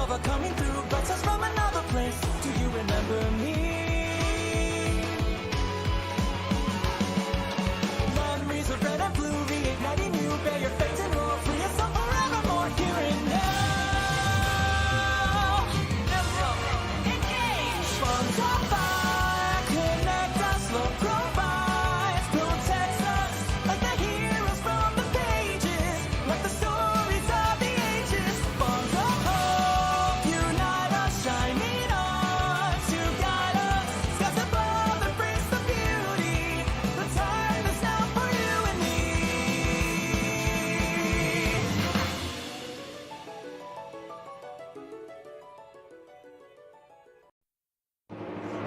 lava coming through, but us from another place. Do you remember me? Memories of red and blue, reigniting you. Bear your fate and roar, free yourself forevermore. Here and now. Emblem, engage. Bonds of fire connect us, love provides, protects us like the heroes from the pages, like the stories of the ages. Bonds of hope unite us, shining on to guide us. Skies above embrace the beauty. The time is now for you and me.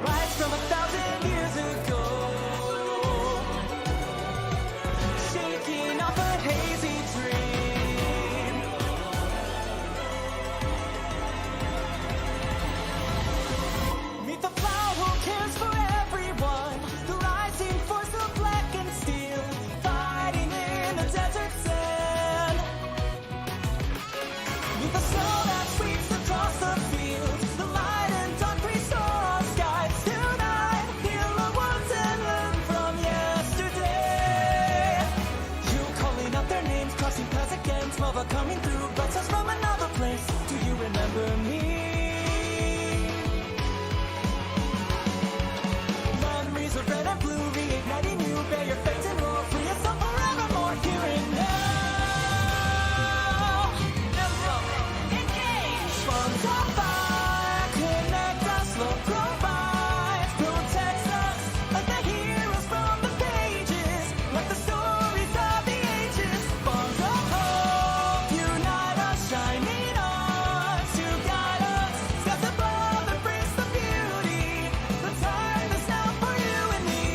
Rise from 1,000 years ago, shaking off a hazy dream. Meet the plow who cares for everyone, the rising force of black and steel, fighting in the desert sand. Meet the snow that sweeps across the fields, the light and dark restore our skies tonight. Heal our wounds and learn from yesterday. You calling out their names, crossing paths against lava coming through, but us from another place. Do you remember me? Memories of red and blue, reigniting you. Bear your fate and roar, free yourself forevermore. Here and now. Emblem, engage. Bonds of fire connect us, love provides, protects us like the heroes from the pages, like the stories of the ages. Bonds of hope unite us, shining on to guide us. Skies above embrace the beauty. The time is now for you and me.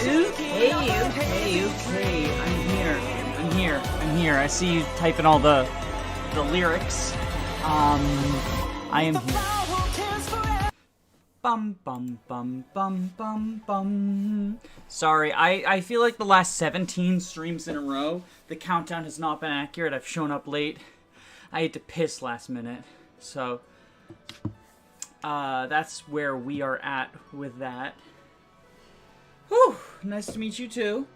Okay. I'm here. I see you typing all the lyrics. I am here. Bum bum bum bum bum bum. Sorry, I feel like the last 17 streams in a row, the countdown has not been accurate. I've shown up late. I had to piss last minute, so that's where we are at with that. Whew, nice to meet you too.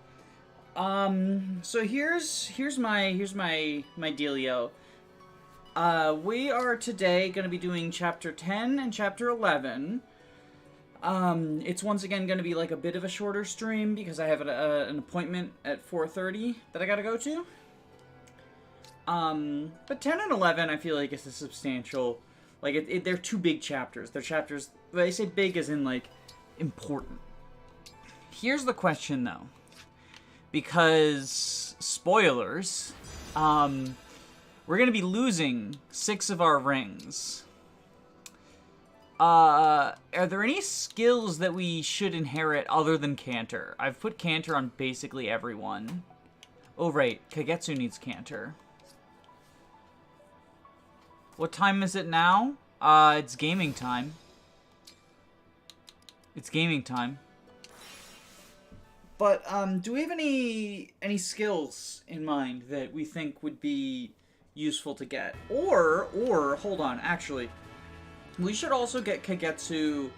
So here's my dealio. We are today going to be doing chapter 10 and chapter 11. It's once again going to be like a bit of a shorter stream because I have an appointment at 4:30 that I gotta go to. But 10 and 11 I feel like it's a substantial, like they're two big chapters. They're chapters, they say big as in like important. Here's the question though, because spoilers, we're gonna be losing 6 of our rings. Are there any skills that we should inherit other than Canter? I've put Canter on basically everyone. Oh right, Kagetsu needs Canter. What time is it now? It's gaming time. But, do we have any skills in mind that we think would be useful to get? Or, hold on, actually, we should also get Kagetsu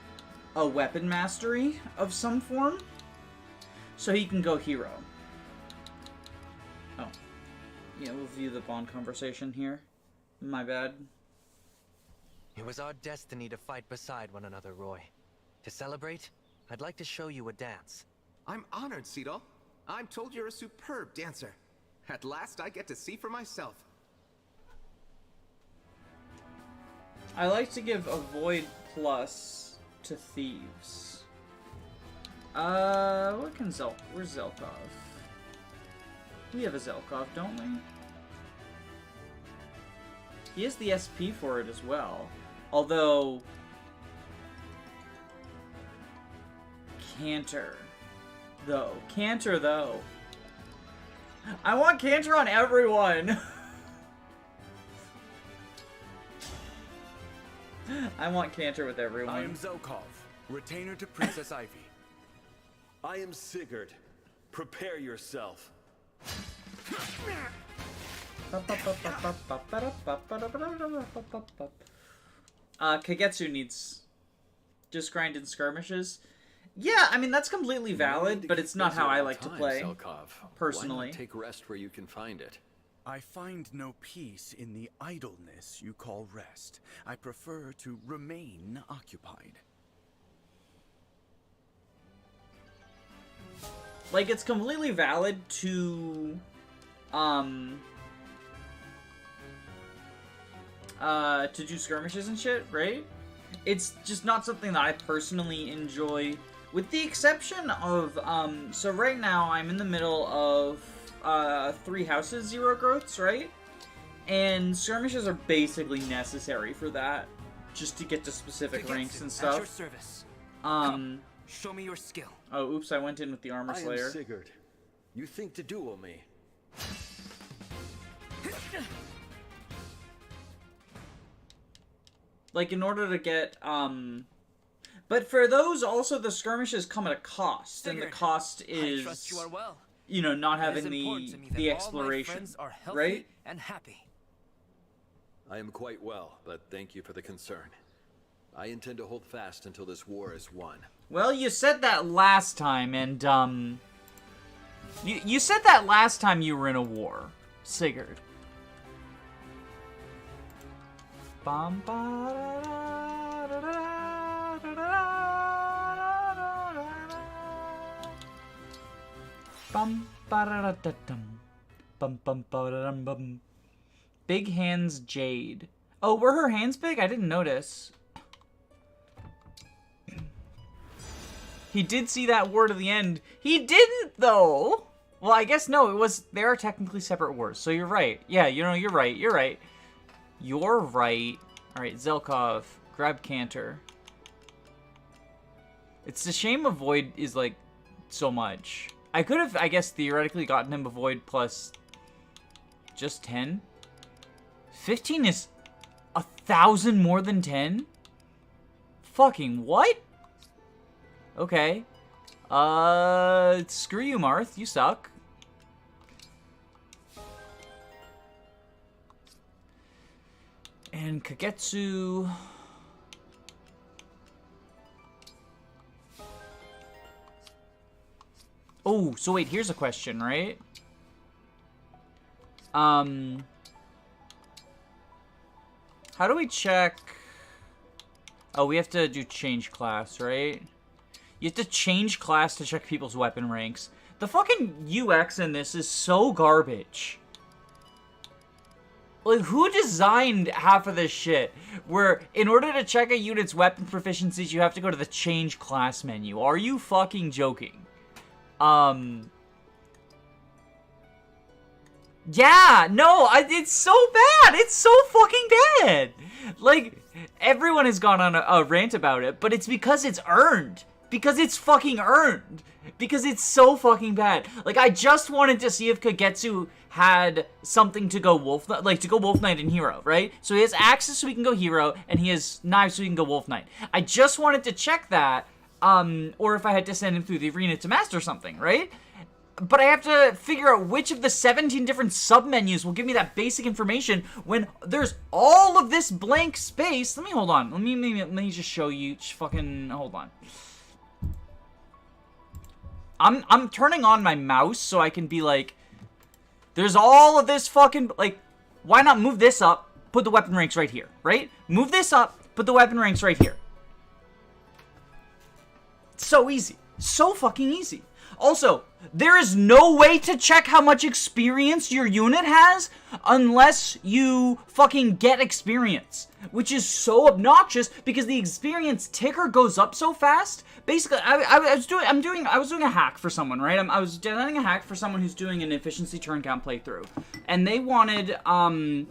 a weapon mastery of some form, so he can go hero. Oh. Yeah, we'll view the bond conversation here. My bad. It was our destiny to fight beside one another, Roy. To celebrate, I'd like to show you a dance. I'm honored, Cedal. I'm told you're a superb dancer. At last I get to see for myself. I like to give a Void Plus to Thieves. What can where's Zelkov? We have a Zelkov, don't we? He has the SP for it as well. Although... Canter, though. I want Canter on everyone! I want Canter with everyone. I am Zelkov, retainer to Princess Ivy. I am Sigurd. Prepare yourself. Kagetsu needs just grind in skirmishes. Yeah, I mean that's completely valid, but it's not how I like to play personally. Why not take rest where you can find it? I find no peace in the idleness you call rest. I prefer to remain occupied. Like, it's completely valid to do skirmishes and shit, right? It's just not something that I personally enjoy, with the exception of, so right now I'm in the middle of 3 houses, 0 growths, right? And skirmishes are basically necessary for that, just to get to specific ranks and stuff. At your service. Come, show me your skill. Oh, oops, I went in with the Armor Slayer. I am Sigurd. You think to duel me? Like, in order to get, but for those, also, the skirmishes come at a cost, and the cost is, I trust you are well. You know, not It is having important to me the that exploration, all my friends are healthy right? and happy. I am quite well, but thank you for the concern. I intend to hold fast until this war is won. Well, you said that last time, and, you said that last time you were in a war, Sigurd. Bum, ba, da, da, da, da, da, da, bum, ba, da, da, da, dum. Bum, bum, ba, da, dum, bum. Big Hands Jade. Oh, were her hands big? I didn't notice. He did see that war to the end. He didn't, though! Well, I guess no, it was... They are technically separate wars, so you're right. Yeah, you know, you're right. You're right. You're right. Alright, Zelkov. Grab Canter. It's a shame a Void is, like, so much. I could have, I guess, theoretically gotten him a void plus just 10. 15 is 1,000 more than 10? Fucking what? Okay. Screw you, Marth. You suck. And Kagetsu... Oh, so wait, here's a question, right? How do we check... Oh, we have to do change class, right? You have to change class to check people's weapon ranks. The fucking UX in this is so garbage. Like, who designed half of this shit? Where, in order to check a unit's weapon proficiencies, you have to go to the change class menu. Are you fucking joking? Yeah, no, it's so bad. It's so fucking bad. Like, everyone has gone on a rant about it, but it's because it's earned. Because it's fucking earned. Because it's so fucking bad. Like, I just wanted to see if Kagetsu had something to go Wolf Knight, like, to go Wolf Knight and Hero, right? So he has axes so he can go Hero, and he has knives so he can go Wolf Knight. I just wanted to check that, or if I had to send him through the arena to master something, right? But I have to figure out which of the 17 different sub-menus will give me that basic information when there's all of this blank space. Let me hold on. Let me just show you. Just fucking hold on. I'm turning on my mouse so I can be like, there's all of this fucking, like, why not move this up, put the weapon ranks right here, right? Move this up, put the weapon ranks right here. So easy. So fucking easy. Also, there is no way to check how much experience your unit has unless you fucking get experience, which is so obnoxious because the experience ticker goes up so fast. Basically, I was doing a hack for someone, right? I was designing a hack for someone who's doing an efficiency turn count playthrough, and they wanted a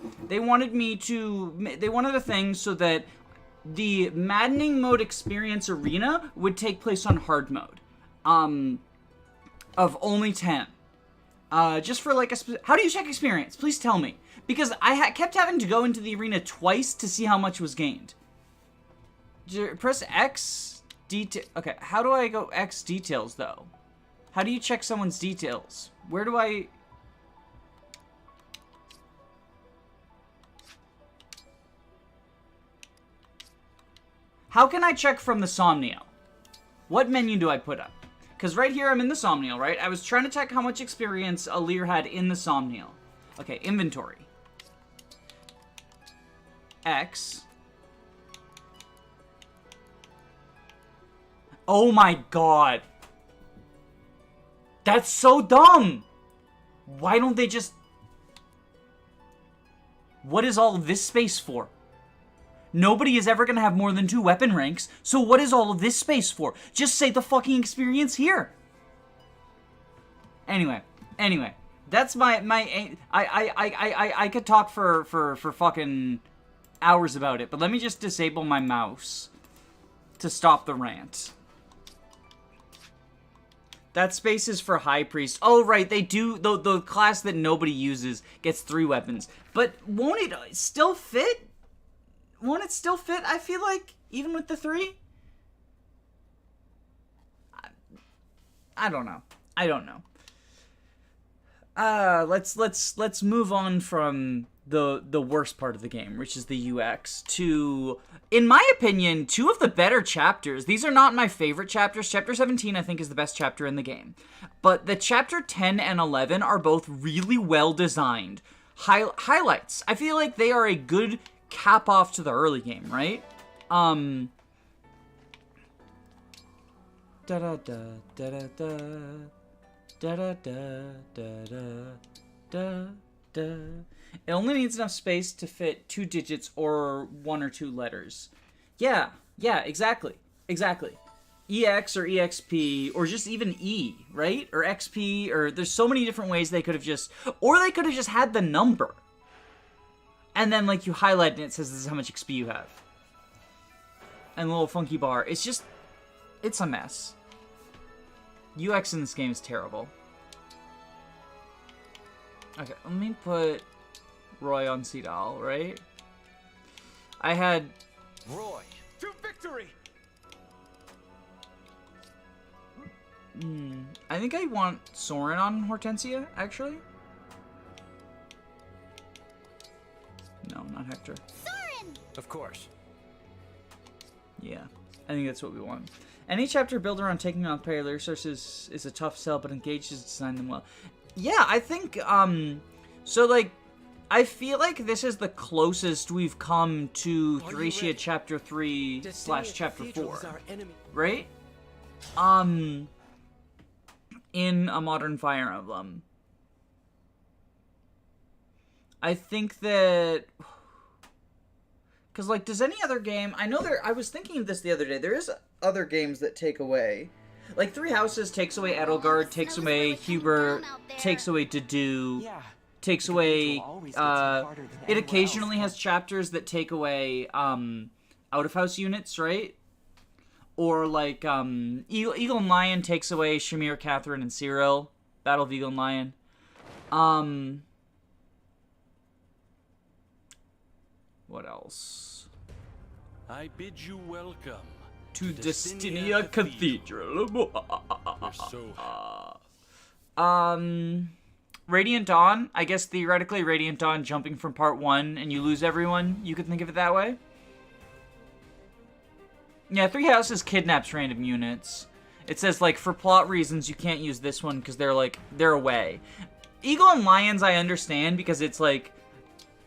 thing so that the maddening mode experience arena would take place on hard mode. Of only 10. Just for like how do you check experience? Please tell me. Because I kept having to go into the arena twice to see how much was gained. Press X detail. Okay, how do I go X details though? How do you check someone's details? Where do I... How can I check from the Somniel? What menu do I put up? Because right here, I'm in the Somniel, right? I was trying to check how much experience Alir had in the Somniel. Okay, inventory. X. Oh my god. That's so dumb. Why don't they just... What is all of this space for? Nobody is ever going to have more than 2 weapon ranks, so what is all of this space for? Just say the fucking experience here. Anyway, that's I could talk for fucking hours about it, but let me just disable my mouse to stop the rant. That space is for High Priest. Oh, right, they do, the class that nobody uses gets 3 weapons. But won't it still fit? Won't it still fit, I feel like, even with the 3? I don't know. I don't know. Let's move on from the worst part of the game, which is the UX, to, in my opinion, 2 of the better chapters. These are not my favorite chapters. Chapter 17, I think, is the best chapter in the game. But the chapter 10 and 11 are both really well designed. Highlights. I feel like they are a good cap off to the early game, right? Da da da da da da da da da da da. It only needs enough space to fit 2 digits or 1 or 2 letters. Yeah, exactly. EX or EXP, or just even E, right? Or XP, or there's so many different ways they could have just, or they could have just had the number. And then, like, you highlight and it says this is how much XP you have. And a little funky bar. It's just... It's a mess. UX in this game is terrible. Okay, let me put Roy on Cedal, right? I had... Roy. To victory! I think I want Soren on Hortensia, actually. No, not Hector. Soren! Of course. Yeah, I think that's what we want. Any chapter built around taking on player resources is a tough sell, but engages to design them well. Yeah, I think, so, like, I feel like this is the closest we've come to Thracia Chapter 3 / Chapter 4. Right? In a modern Fire Emblem. I think that... Because, like, does any other game... I know I was thinking of this the other day. There is other games that take away... Like, Three Houses takes away Edelgard, takes away Huber, takes away Dedue, takes away... it occasionally has chapters that take away out-of-house units, right? Or, like, Eagle and Lion takes away Shamir, Catherine, and Cyril. Battle of Eagle and Lion. What else? I bid you welcome to Destinia Cathedral. We're so Radiant Dawn. I guess theoretically Radiant Dawn jumping from part 1 and you lose everyone. You could think of it that way. Yeah, Three Houses kidnaps random units. It says, like, for plot reasons you can't use this one because they're away. Eagle and Lions I understand because it's like...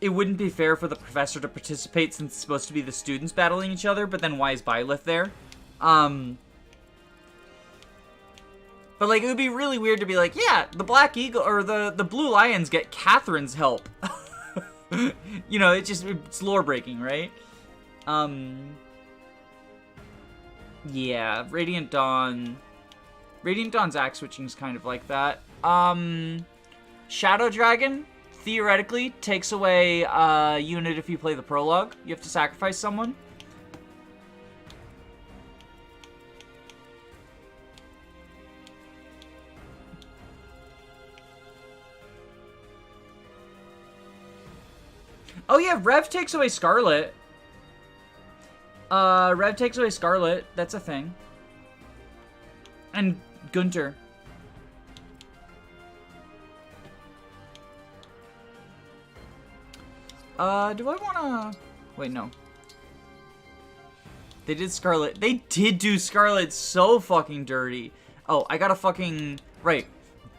It wouldn't be fair for the professor to participate since it's supposed to be the students battling each other, but then why is Byleth there? But, like, it would be really weird to be like, yeah, the Black Eagle, or the Blue Lions get Catherine's help. You know, it's lore-breaking, right? Yeah, Radiant Dawn. Radiant Dawn's axe switching is kind of like that. Shadow Dragon, theoretically, takes away a unit if you play the prologue. You have to sacrifice someone. Oh yeah, Rev takes away Scarlet. Rev takes away Scarlet. That's a thing. And Gunter. Do I wanna... Wait, no. They did Scarlet. They did do Scarlet so fucking dirty. Oh, I gotta fucking... Right.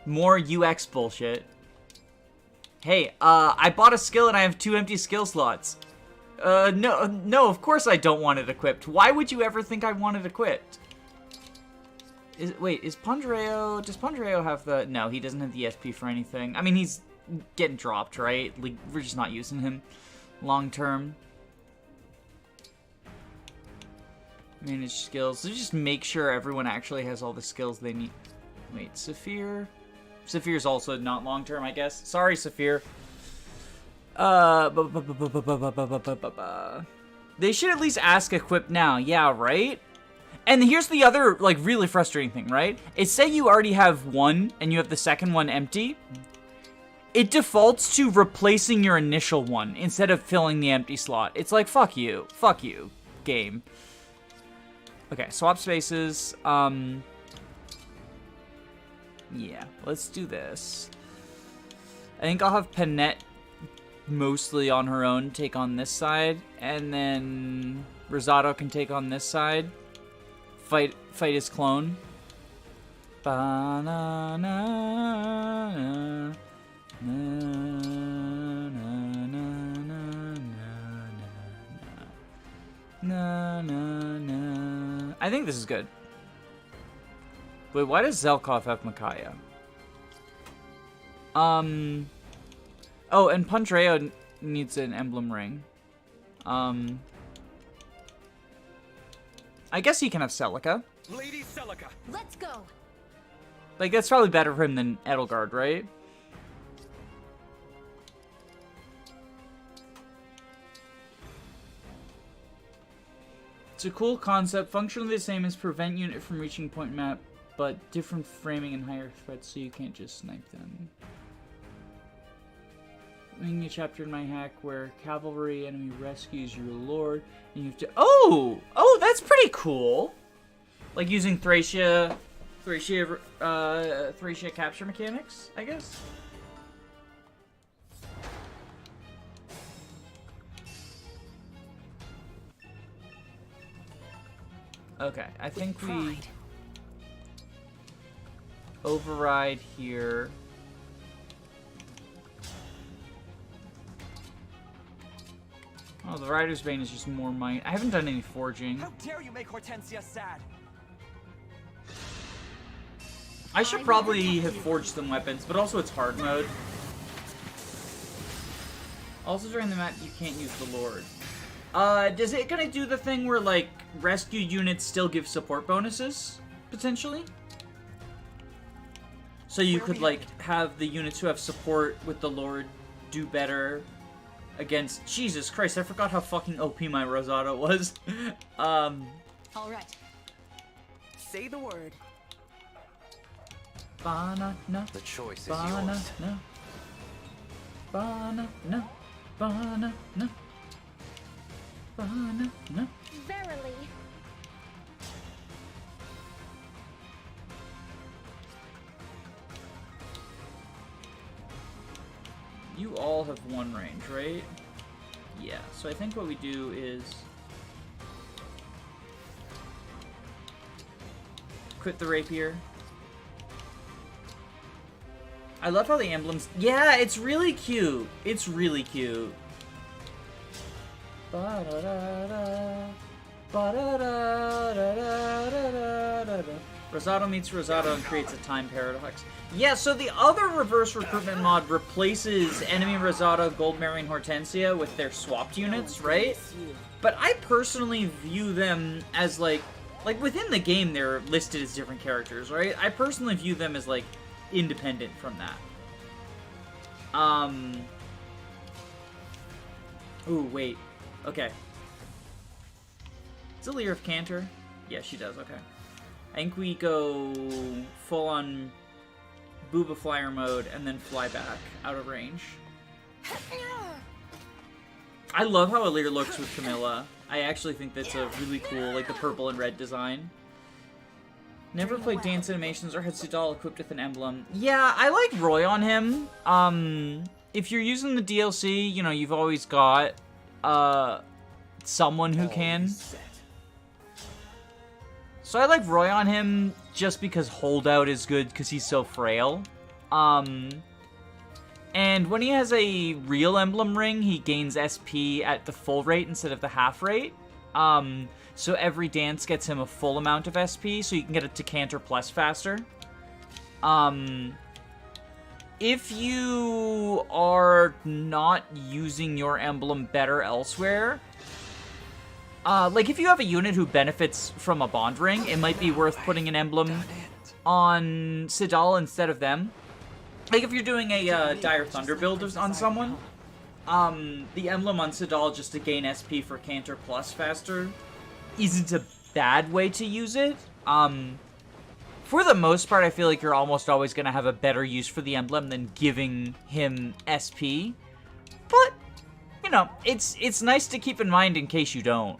More UX bullshit. Hey, I bought a skill and I have 2 empty skill slots. No, of course I don't want it equipped. Why would you ever think I want it equipped? Wait, is Pandreo... Does Pandreo have the... No, he doesn't have the SP for anything. I mean, he's getting dropped, right? Like, we're just not using him long term. Manage skills. So just make sure everyone actually has all the skills they need. Wait, Saphir? Saphir's also not long term, I guess. Sorry, Saphir. They should at least ask equip now. Yeah, right? And here's the other, like, really frustrating thing, right? Is say you already have one and you have the second one empty. It defaults to replacing your initial one instead of filling the empty slot. It's like, fuck you. Fuck you, game. Okay, swap spaces. Yeah, let's do this. I think I'll have Panette mostly on her own take on this side, and then Rosado can take on this side. Fight his clone. Ba-na-na-na. Na, na, na, na, na, na. I think this is good. Wait, why does Zelkov have Micaiah? Oh, and Pandreo needs an emblem ring. I guess he can have Celica. Lady Celica. Let's go. Like, that's probably better for him than Edelgard, right? It's a cool concept, functionally the same as prevent unit from reaching point map but different framing and higher threats, so you can't just snipe them. Making a chapter in my hack where cavalry enemy rescues your lord, and you have to. Oh, that's pretty cool. Like using Thracia capture mechanics, I guess. Okay, I think we override here. Oh, the Rider's Bane is just more might. I haven't done any forging. How dare you make Hortensia sad? I should probably have forged some weapons, but also it's hard mode. Also during the map, you can't use the Lord. Does it gonna do the thing where, like, rescue units still give support bonuses? Potentially? So you could, like, have the units who have support with the Lord do better against... Jesus Christ, I forgot how fucking OP my Rosado was. All right. Say the word. Banana. The choice is Banana. yours. Banana. Banana. Banana. Verily. You all have one range, right? Yeah, so I think what we do is... quit the rapier. I love how the emblems... Yeah, it's really cute. It's really cute. Ba-da-da-da. Ba-da-da-da-da-da-da-da. Rosado meets Rosado and creates a time paradox. Yeah, so the other reverse recruitment mod replaces enemy Rosado, Goldberry, and Hortensia with their swapped units, right? But I personally view them as, like within the game they're listed as different characters, right? I personally view them as, like, independent from that. Ooh, wait. Okay. Does Lear of Cantor? Yeah, she does, okay. I think we go full-on Booba Flyer mode and then fly back out of range. I love how Lear looks with Camilla. I actually think that's a really cool, like, the purple and red design. Never played dance animations or had Sudal equipped with an emblem. Yeah, I like Roy on him. If you're using the DLC, you know, you've always got, someone who can. So I like Roy on him just because Holdout is good because he's so frail. And when he has a real emblem ring, he gains SP at the full rate instead of the half rate. So every dance gets him a full amount of SP, so you can get it to Cantor Plus faster. If you are not using your emblem better elsewhere, like if you have a unit who benefits from a bond ring, it might be worth putting an emblem on Sudal instead of them. Like if you're doing a Dire Thunder build on someone, the emblem on Sudal just to gain SP for Cantor Plus faster isn't a bad way to use it. For the most part, I feel like you're almost always going to have a better use for the emblem than giving him SP. But, you know, it's nice to keep in mind in case you don't.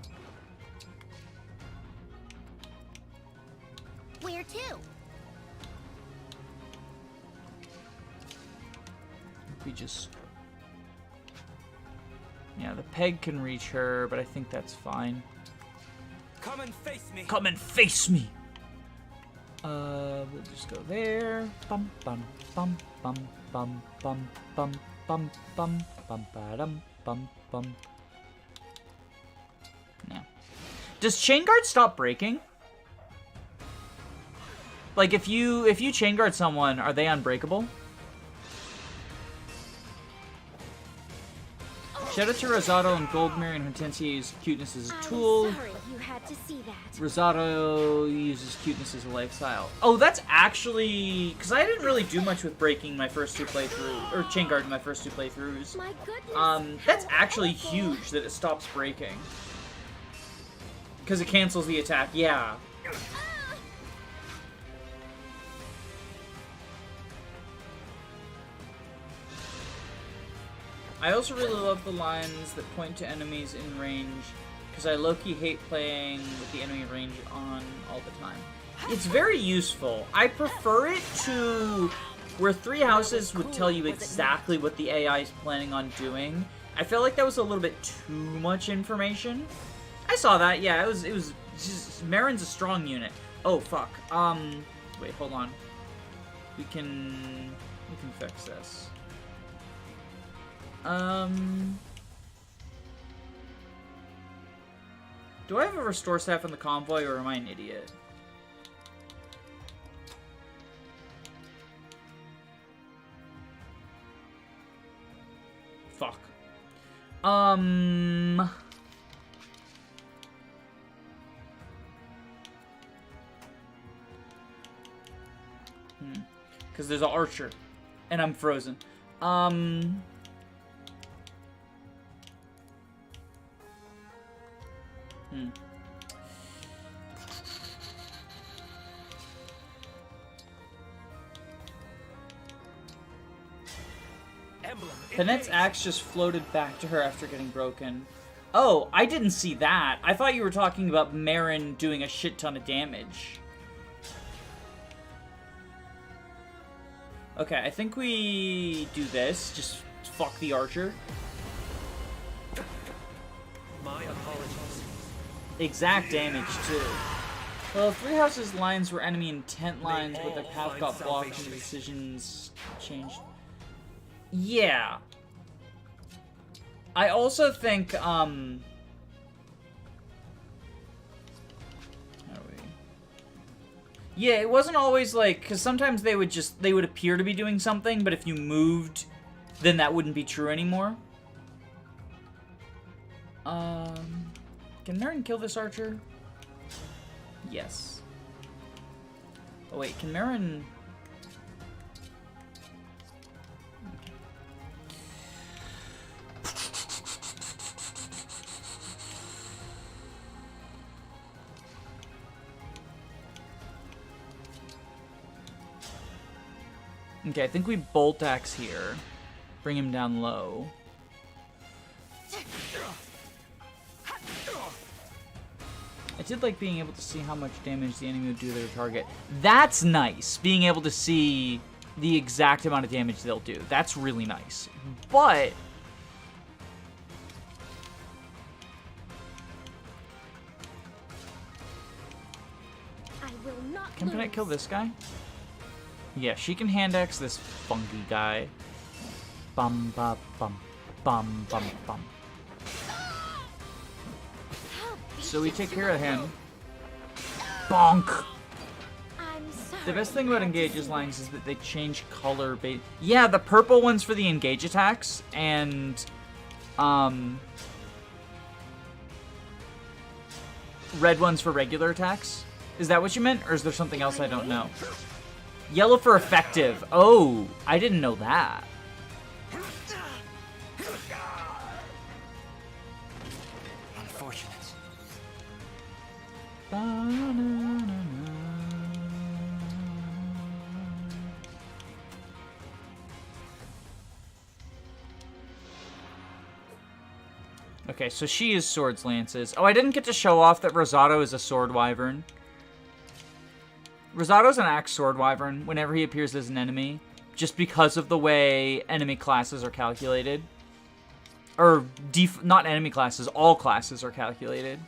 Where to? We just... Yeah, the peg can reach her, but I think that's fine. Come and face me. Come and face me! We'll just go there. Bum bum bum bum bum bum bum bum bum bum bum bum bum. Yeah. Does Chain Guard stop breaking? Like if you Chain Guard someone, are they unbreakable? Shout out to Rosado and Goldberry and Hortensia use cuteness as a tool. I'm sorry you had to see that. Rosado uses cuteness as a lifestyle. Oh, that's actually... Because I didn't really do much with breaking my first two playthroughs, or Chain Guard in my first two playthroughs. My goodness. That's actually huge that it stops breaking. Because it cancels the attack, yeah. I also really love the lines that point to enemies in range, because I low-key hate playing with the enemy range on all the time. It's very useful. I prefer it to where 3 houses would tell you exactly what the AI is planning on doing. I felt like that was a little bit too much information. I saw that, yeah, it was just, Marin's a strong unit. Oh, fuck. Wait, hold on. We can fix this. Do I have a restore staff in the convoy, or am I an idiot? Fuck. Because there's an archer, and I'm frozen. Emblem. Panette's axe just floated back to her after getting broken. Oh, I didn't see that. I thought you were talking about Marin doing a shit ton of damage. Okay, I think we do this. Just fuck the archer. My apologies. Exact damage, too. Well, 3 houses' lines were enemy intent lines, but their path got blocked and the decisions changed. Yeah. I also think, how do we... Yeah, it wasn't always like, because sometimes they would appear to be doing something, but if you moved, then that wouldn't be true anymore. Can Marin kill this archer? Yes. Oh wait, can Marin... Okay, I think we bolt axe here. Bring him down low. I did like being able to see how much damage the enemy would do to their target. That's nice, being able to see the exact amount of damage they'll do. That's really nice. But... I will not Can I lose. kill this guy? Yeah, she can hand axe this funky guy. Bum bum bum bum bum bum. So we take care of him. Bonk! I'm sorry. The best thing about Engage's lines is that they change color based. Yeah, the purple one's for the Engage attacks, and red one's for regular attacks. Is that what you meant, or is there something else I don't know? Yellow for effective. Oh, I didn't know that. Unfortunate. Okay, so she is swords lances. Oh, I didn't get to show off that Rosado is a sword wyvern. Rosado's an axe sword wyvern whenever he appears as an enemy, just because of the way enemy classes are calculated. Or, not enemy classes, all classes are calculated.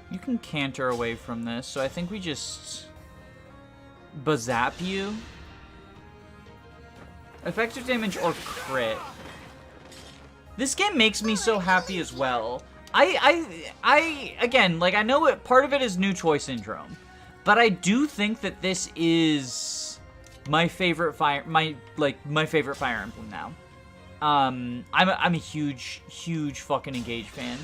You can canter away from this, so I think we just bazap you. Effective damage or crit. This game makes me so happy as well. Again, like, I know it, part of it is new toy syndrome, but I do think that this is my favorite my favorite Fire Emblem now. I'm a huge fucking Engage fan.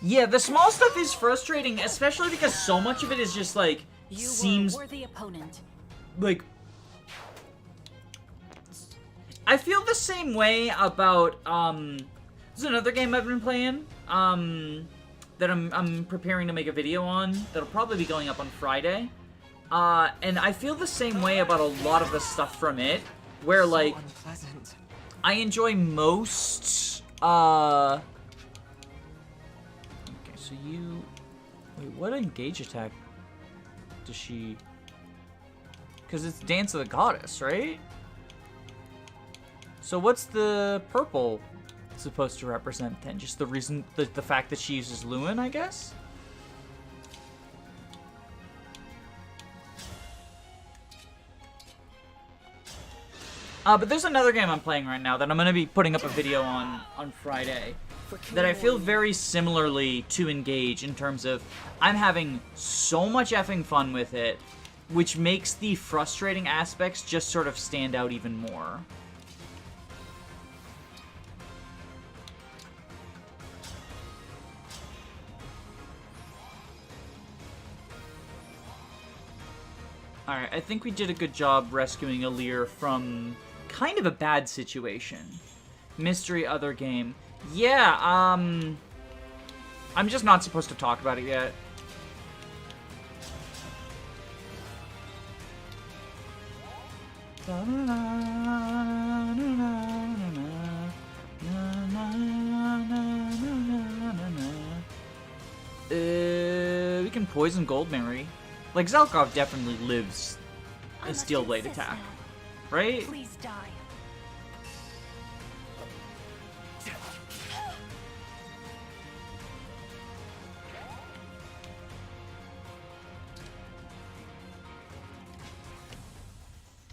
Yeah, the small stuff is frustrating, especially because so much of it is just like seems worthy opponent. like I feel the same way about, there's another game I've been playing, that I'm preparing to make a video on, that'll probably be going up on Friday. And I feel the same way about a lot of the stuff from it, where, like, Unpleasant. I enjoy most, okay, so you, wait, what engage attack does she, because it's Dance of the Goddess, right? So what's the purple supposed to represent then? Just the reason, the fact that she uses Luin, I guess? But there's another game I'm playing right now that I'm going to be putting up a video on Friday that I feel very similarly to Engage in terms of I'm having so much effing fun with it, which makes the frustrating aspects just sort of stand out even more. Alright, I think we did a good job rescuing Alir from kind of a bad situation. Mystery other game. Yeah, I'm just not supposed to talk about it yet. We can poison Goldberry. Like, Zelkov definitely lives a Steel Blade attack, right? Please die.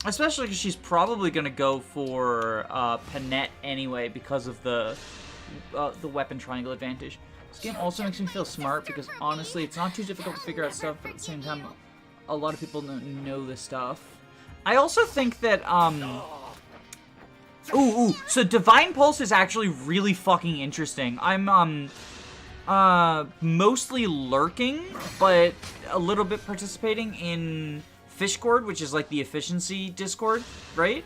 Especially because she's probably going to go for Panette anyway because of the weapon triangle advantage. This game also makes me feel smart because honestly, it's not too difficult to figure out stuff, but at the same time, a lot of people don't know this stuff. I also think that, so Divine Pulse is actually really fucking interesting. I'm, mostly lurking, but a little bit participating in Fishcord, which is like the efficiency Discord, right?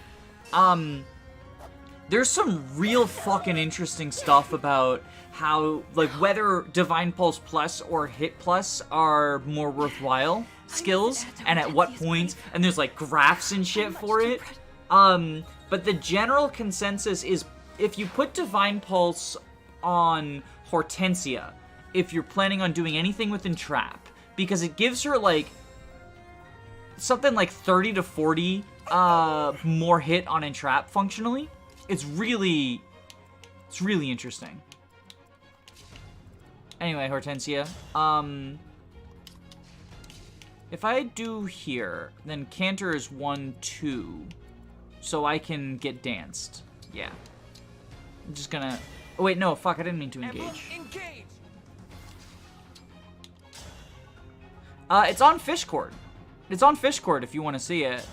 There's some real fucking interesting stuff about how, like, whether Divine Pulse Plus or Hit Plus are more worthwhile skills, and at what point, and there's, like, graphs and shit for it. But the general consensus is, if you put Divine Pulse on Hortensia, if you're planning on doing anything with Entrap, because it gives her, like, something like 30 to 40 more hit on Entrap functionally. It's really interesting. Anyway, Hortensia, if I do here, then Canter is 1-2, so I can get danced. Yeah. I'm just gonna... Oh wait, no, fuck, I didn't mean to engage. Engage! It's on Fishcord. It's on Fishcord if you want to see it.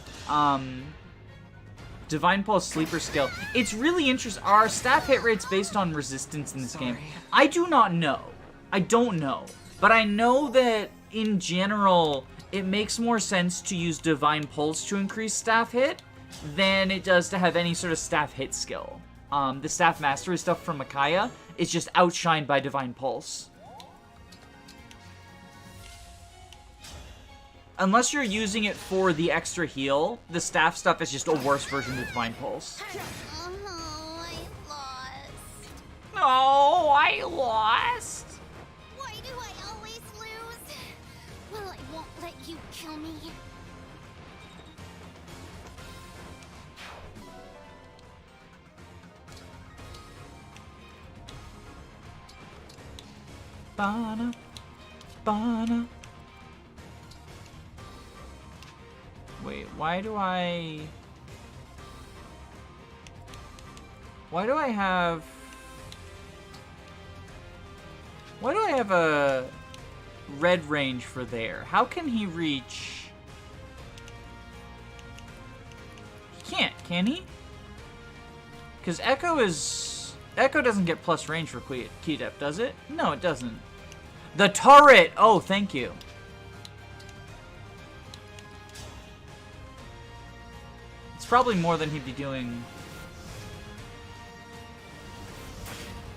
Divine Pulse Sleeper skill. It's really interesting. Are staff hit rates based on resistance in this game? I do not know. I don't know. But I know that, in general, it makes more sense to use Divine Pulse to increase staff hit than it does to have any sort of staff hit skill. The staff mastery stuff from Micaiah is just outshined by Divine Pulse. Unless you're using it for the extra heal, the staff stuff is just a worse version of Divine Pulse. Oh, I lost. No, I lost! Why do I always lose? Well, I won't let you kill me. Bana, Bana. Wait, why do I have a red range for there? How can he reach? He can't, can he? Because Echo doesn't get plus range for key depth, does it? No, it doesn't. The turret! Oh, thank you. It's probably more than he'd be doing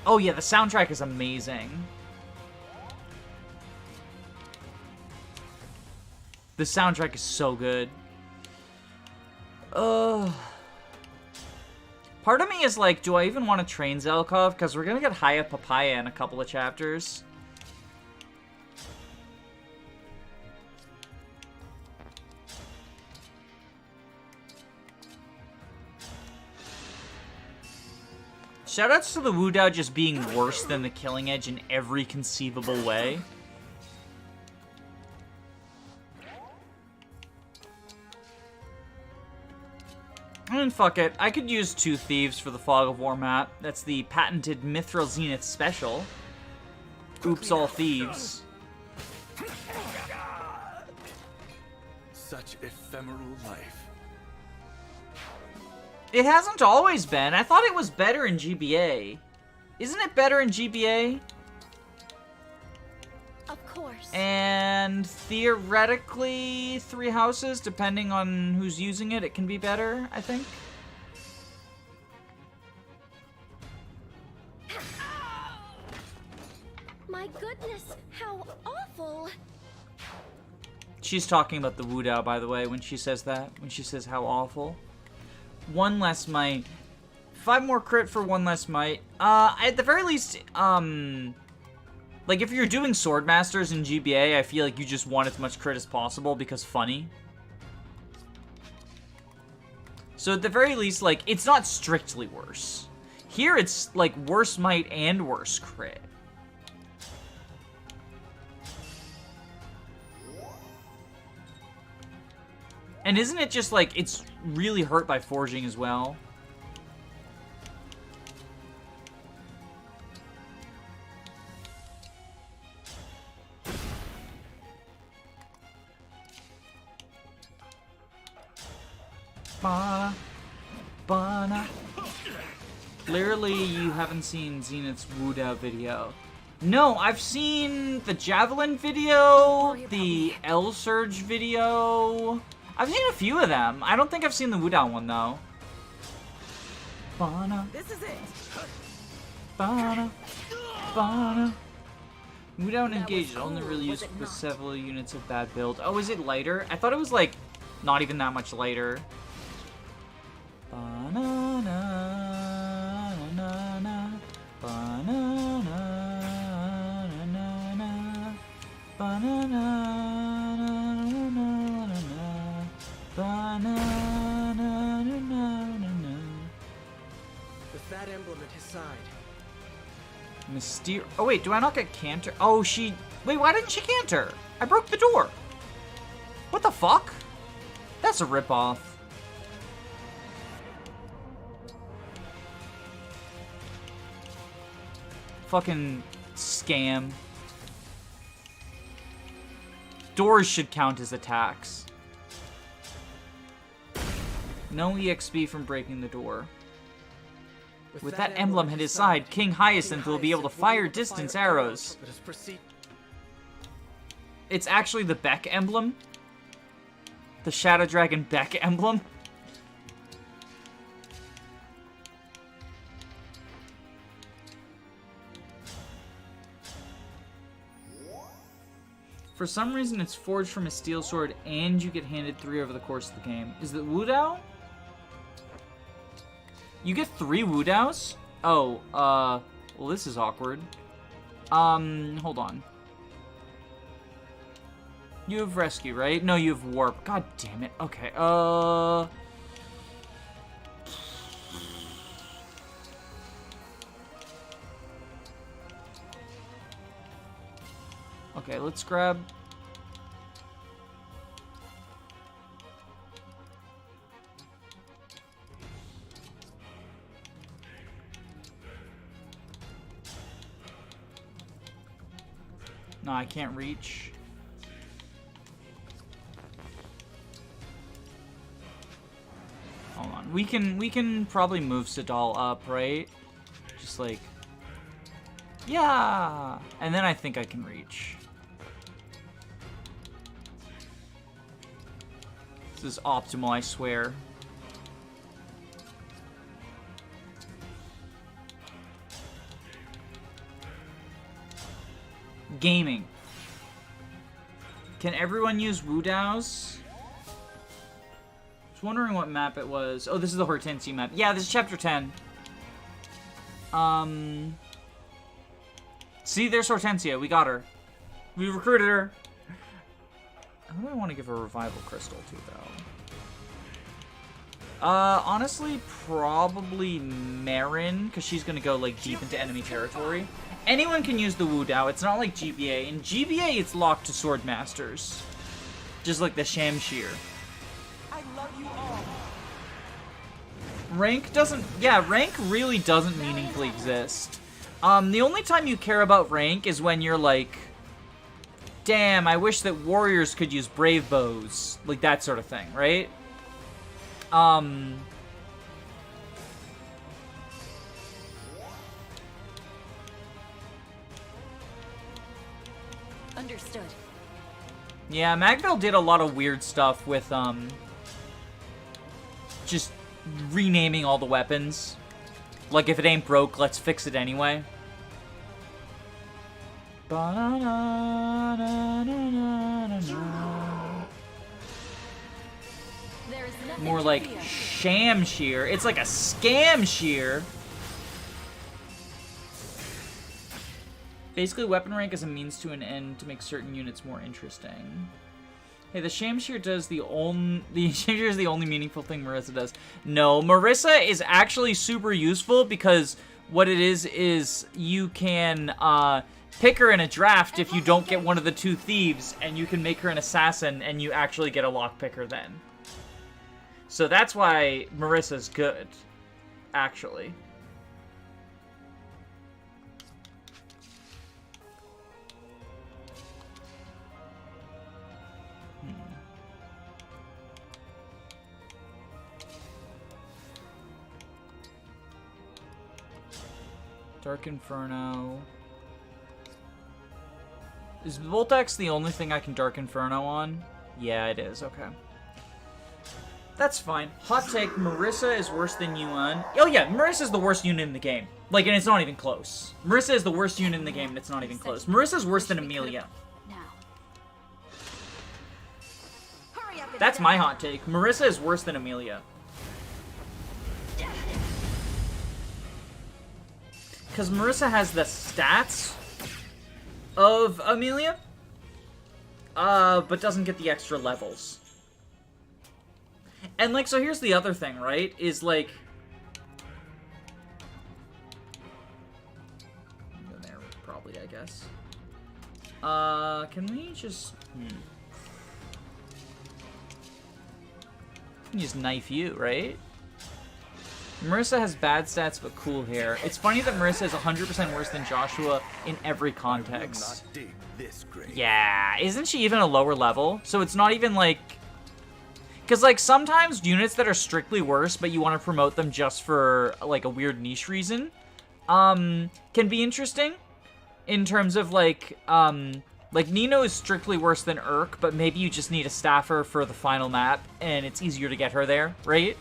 Oh yeah, the soundtrack is amazing. The soundtrack is so good. Part of me is like, do I even want to train Zelkov? Because we're gonna get Haya Papaya in a couple of chapters. Shoutouts to the Wudao just being worse than the Killing Edge in every conceivable way. I mean, fuck it. I could use 2 Thieves for the Fog of War map. That's the patented Mithril Zenith special. Oops, all thieves. Such ephemeral life. It hasn't always been. I thought it was better in GBA. Isn't it better in GBA? Of course. And theoretically, 3 houses, depending on who's using it, it can be better, I think. My goodness, how awful. She's talking about the Wudao, by the way, when she says that. When she says how awful. 1 less might. 5 more crit for 1 less might. At the very least, like, if you're doing Sword Masters in GBA, I feel like you just want as much crit as possible because funny. So at the very least, like, it's not strictly worse. Here it's, like, worse might and worse crit. And isn't it just, like, it's really hurt by forging as well? Bana. Bana. Clearly, you haven't seen Zenith's Wudao video. No, I've seen the Javelin video, the L Surge video. I've seen a few of them. I don't think I've seen the Wudao one, though. Bana. This is it. Bana. Bana. Wudao engaged is only really used with several units of bad build. Oh, is it lighter? I thought it was, like, not even that much lighter. Banana, banana, banana, banana, banana. With that emblem at his side. Oh wait, do I not get canter? Oh, wait, why didn't she canter? I broke the door. What the fuck? That's a ripoff. Fucking scam. Doors should count as attacks. No EXP from breaking the door. With that emblem at his side, King Hyacinth will be able to fire distance arrows. Let us proceed. It's actually the Beck emblem. The Shadow Dragon Beck emblem. For some reason, it's forged from a steel sword, and you get handed 3 over the course of the game. Is it Wudao? You get 3 Wudaos? Oh, well, this is awkward. Hold on. You have rescue, right? No, you have warp. God damn it. Okay, Okay, let's grab... No, I can't reach. Hold on. We can probably move Sadal up, right? Just like... Yeah! And then I think I can reach. This is optimal, I swear. Gaming. Can everyone use Wudaos? I was wondering what map it was. Oh, this is the Hortensia map. Yeah, this is chapter 10. See, there's Hortensia. We got her. We recruited her. Who do I want to give a revival crystal to, though? Honestly, probably Marin, because she's going to go, like, deep into enemy territory. Anyone can use the Wudao. It's not like GBA. In GBA, it's locked to Sword Masters. Just like the Shamshir. I love you all. Rank doesn't... Yeah, rank really doesn't meaningfully exist. The only time you care about rank is when you're like... Damn, I wish that warriors could use brave bows. Like, that sort of thing, right? Understood. Yeah, Magville did a lot of weird stuff with, just renaming all the weapons. Like, if it ain't broke, let's fix it anyway. More like Shamshir. It's like a Scamshir. Basically, weapon rank is a means to an end to make certain units more interesting. Hey, the Shamshir does the only... The Shamshir is the only meaningful thing Marissa does. No, Marissa is actually super useful because what it is you can, pick her in a draft if you don't get one of the two thieves, and you can make her an assassin, and you actually get a lockpicker then. So that's why Marissa's good, actually. Dark Inferno. Is Voltex the only thing I can Dark Inferno on? Yeah, it is. Okay. That's fine. Hot take, Marissa is worse than Yuan. Oh yeah, Marissa's the worst unit in the game. Like, and it's not even close. Marissa is the worst unit in the game, and it's not even close. Marissa's worse than Amelia. That's my hot take. Marissa is worse than Amelia. Because Marissa has the stats of Amelia, but doesn't get the extra levels. And, like, so here's the other thing, right? Is, like... Go there, probably, I guess. Can we just... Can just knife you, right? Marissa has bad stats but cool hair. It's funny that Marissa is 100% worse than Joshua in every context. Yeah, isn't she even a lower level? So it's not even like... Because, like, sometimes units that are strictly worse, but you want to promote them just for, like, a weird niche reason, can be interesting. In terms of, like, Nino is strictly worse than Urk, but maybe you just need a staffer for the final map, and it's easier to get her there, right?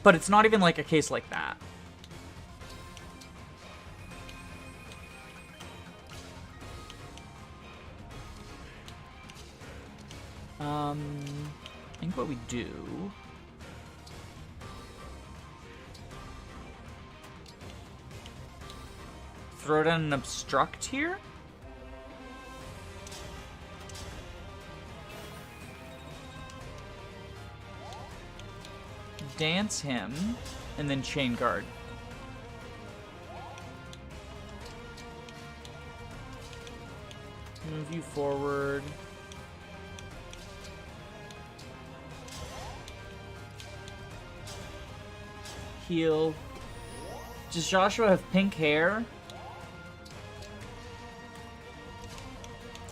But it's not even, like, a case like that. I think what we do... Throw down an obstruct here? Dance him, and then chain guard. Move you forward. Heal. Does Joshua have pink hair?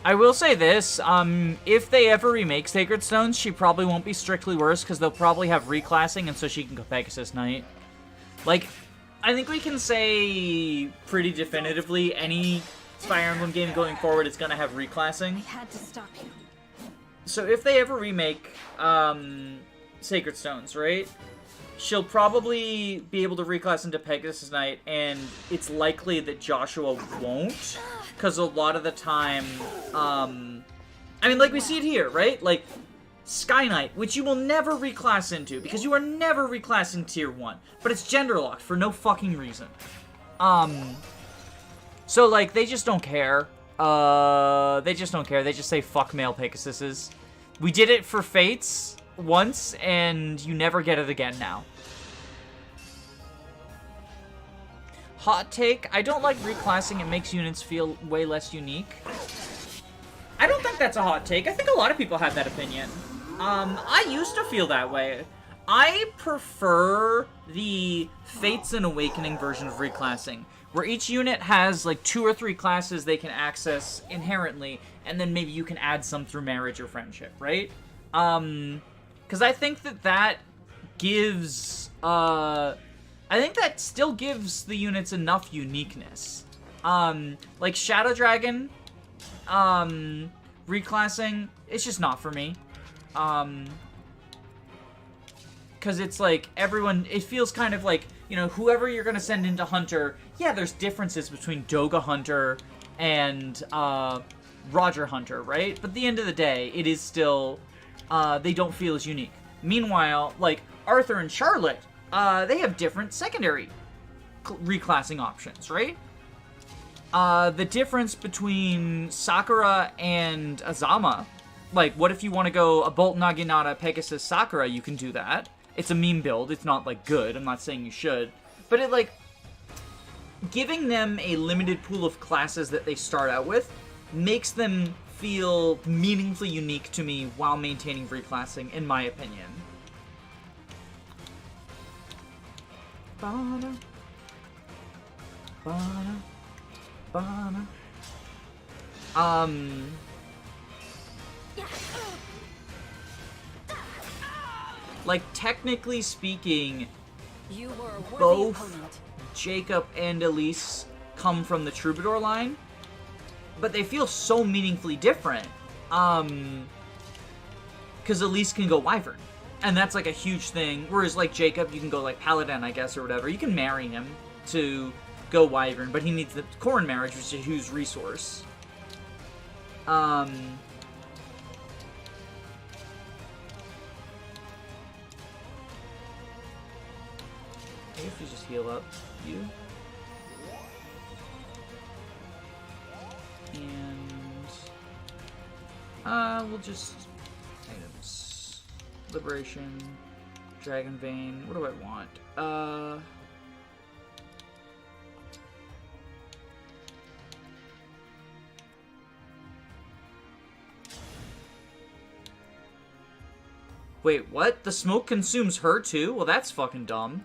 I will say this, if they ever remake Sacred Stones, she probably won't be strictly worse, because they'll probably have reclassing, and so she can go Pegasus Knight. Like, I think we can say pretty definitively any Fire Emblem game going forward is going to have reclassing. I had to stop you. So if they ever remake Sacred Stones, right? She'll probably be able to reclass into Pegasus Knight, and it's likely that Joshua won't, because a lot of the time, I mean, like we see it here, right? Like, Sky Knight, which you will never reclass into, because you are never reclassing Tier 1, but it's gender locked for no fucking reason. So, like, they just don't care. They just don't care. They just say, fuck male Pegasuses. We did it for Fates once, and you never get it again now. Hot take, I don't like reclassing. It makes units feel way less unique. I don't think that's a hot take. I think a lot of people have that opinion. I used to feel that way. I prefer the Fates and Awakening version of reclassing, where each unit has like 2 or 3 classes they can access inherently, and then maybe you can add some through marriage or friendship, right? Because I think that gives, I think that still gives the units enough uniqueness. Like Shadow Dragon, reclassing, it's just not for me. Because it's like everyone, it feels kind of like, you know, whoever you're going to send into Hunter, yeah, there's differences between Doga Hunter and Roger Hunter, right? But at the end of the day, it is still, they don't feel as unique. Meanwhile, like, Arthur and Charlotte, they have different secondary reclassing options, right? The difference between Sakura and Azama, like, what if you want to go a Bolt Naginata Pegasus Sakura, you can do that. It's a meme build, it's not, like, good, I'm not saying you should. But it, like, giving them a limited pool of classes that they start out with makes them feel meaningfully unique to me while maintaining reclassing, in my opinion. Bana. Bana. Bana. Like, technically speaking, You were a worthy both opponent. Jacob and Elise come from the Troubadour line, but they feel so meaningfully different. Because Elise can go Wyvern, and that's like a huge thing, whereas like Jacob, you can go like Paladin, I guess, or whatever. You can marry him to go Wyvern, but he needs the Corrin marriage, which is a huge resource. Maybe if you just heal up you. And we'll just items. Liberation, Dragon Vein. What do I want? Wait, what? The smoke consumes her too? Well, that's fucking dumb.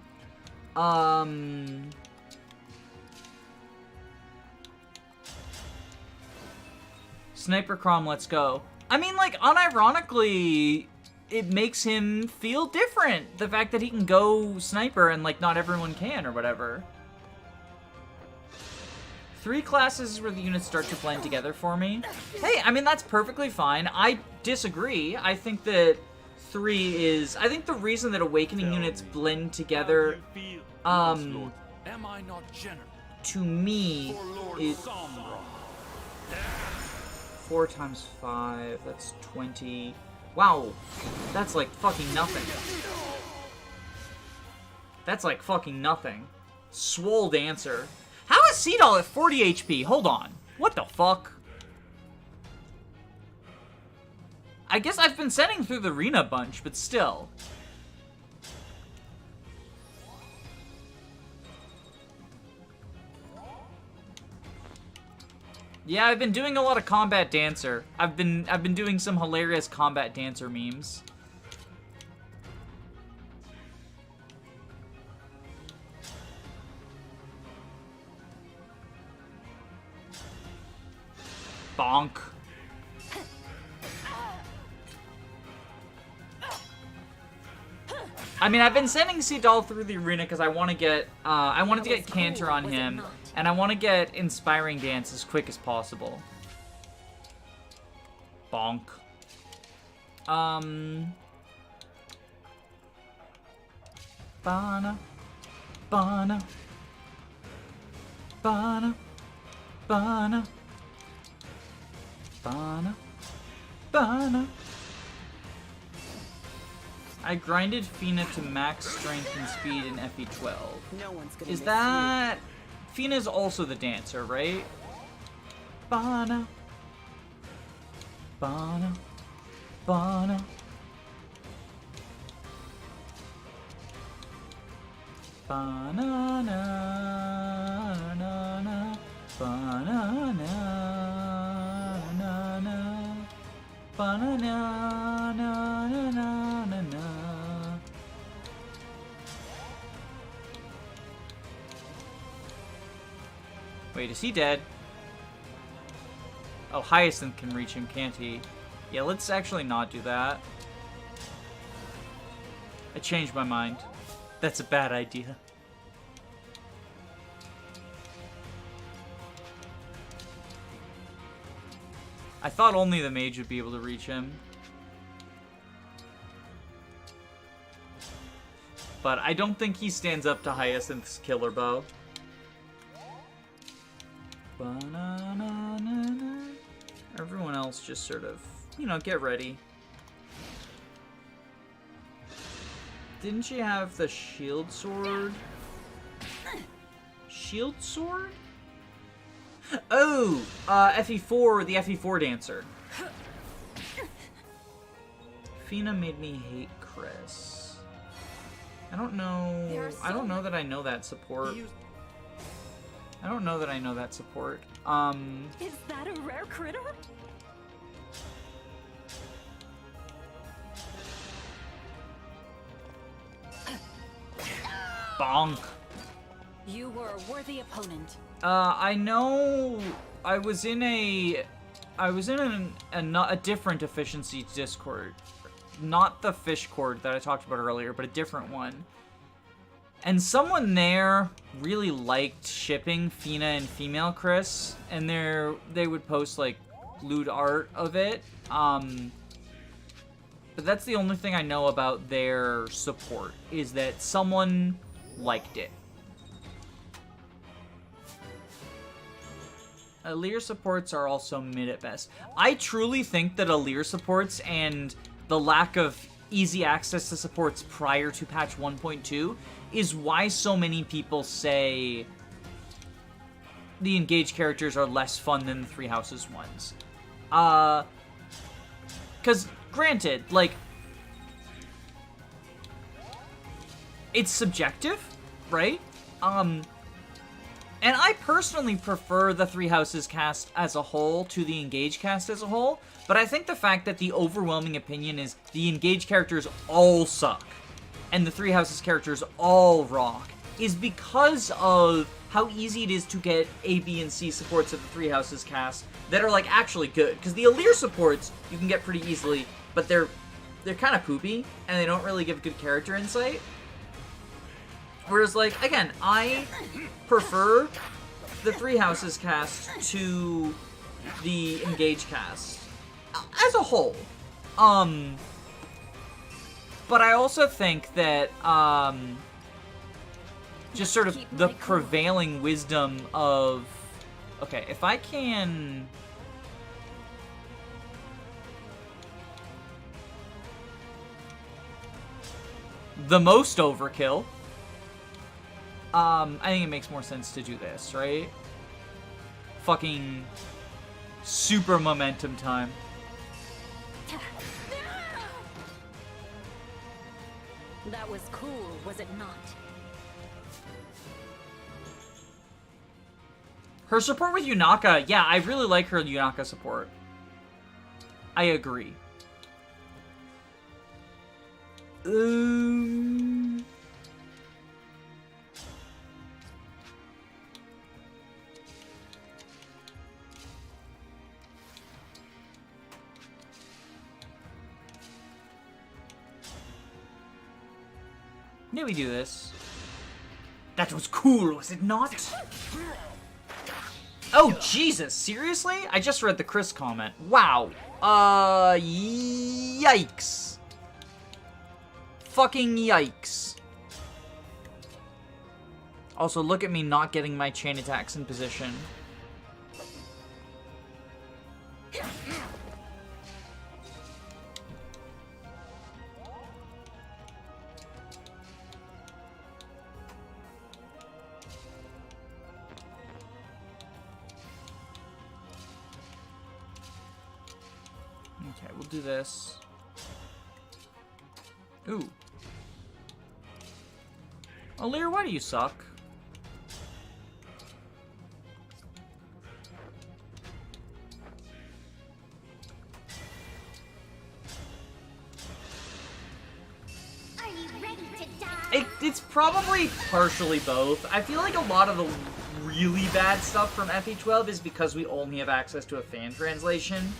Sniper Crom, let's go. I mean, like, unironically, it makes him feel different. The fact that he can go Sniper and, like, not everyone can or whatever. 3 classes is where the units start to blend together for me. Hey, I mean, that's perfectly fine. I disagree. I think that 3 is... I think the reason that Awakening units blend together, Am I not generous? to me, is... 4 times 5, that's 20. Wow, that's like fucking nothing. That's like fucking nothing. Swole Dancer. How is Seedall at 40 HP? Hold on. What the fuck? I guess I've been sending through the arena a bunch, but still. Yeah, I've been doing a lot of Combat Dancer. I've been doing some hilarious Combat Dancer memes. Bonk. I mean, I've been sending Seedall through the arena because I want to get, I wanted to get Cantor on him, and I want to get Inspiring Dance as quick as possible. Bonk. Bana. Bana. Bana. Bana. Bana. Bana. I grinded Fina to max strength and speed in FE12. No one's gonna Is miss that... Fina's also the dancer, right? Bana. Bana. Bana. Banana. Banana. Banana. Wait, is he dead? Oh, Hyacinth can reach him, can't he? Yeah, let's actually not do that. I changed my mind. That's a bad idea. I thought only the mage would be able to reach him. But I don't think he stands up to Hyacinth's killer bow. Ba-na-na-na-na. Everyone else just sort of, you know, get ready. Didn't she have the shield sword? Shield sword? Oh! FE4, the FE4 dancer. Fina made me hate Chris. I don't know... I don't know that I know that support. I don't know that I know that support. Is that a rare critter? Bonk. You were a worthy opponent. I know I was in a different efficiency Discord. Not the fish cord that I talked about earlier, but a different one. And someone there really liked shipping Fina and female Chris, and they would post like lewd art of it. But that's the only thing I know about their support, is that someone liked it. Aleer supports are also mid at best. I truly think that Aleer supports and the lack of easy access to supports prior to patch 1.2 is why so many people say the engaged characters are less fun than the Three Houses ones. Because, granted, like, it's subjective, right? And I personally prefer the Three Houses cast as a whole to the Engage cast as a whole, but I think the fact that the overwhelming opinion is the Engage characters all suck, and the Three Houses characters all rock, is because of how easy it is to get A, B, and C supports of the Three Houses cast that are, like, actually good. Because the Aleer supports, you can get pretty easily, but they're kind of poopy, and they don't really give good character insight. Whereas, like, again, I prefer the Three Houses cast to the Engage cast as a whole. But I also think that, just sort of the prevailing wisdom of... Okay, if I can... The most overkill... I think it makes more sense to do this, right? Fucking super momentum time. That was cool, was it not? Her support with Yunaka, yeah, I really like her Yunaka support. I agree. Did we do this? That was cool, was it not? Oh, Jesus, seriously? I just read the Chris comment. Wow. Yikes. Fucking yikes. Also, look at me not getting my chain attacks in position. Okay, we'll do this. Ooh. Alir, why do you suck? Are you ready to die? It's probably partially both. I feel like a lot of the really bad stuff from FE12 is because we only have access to a fan translation.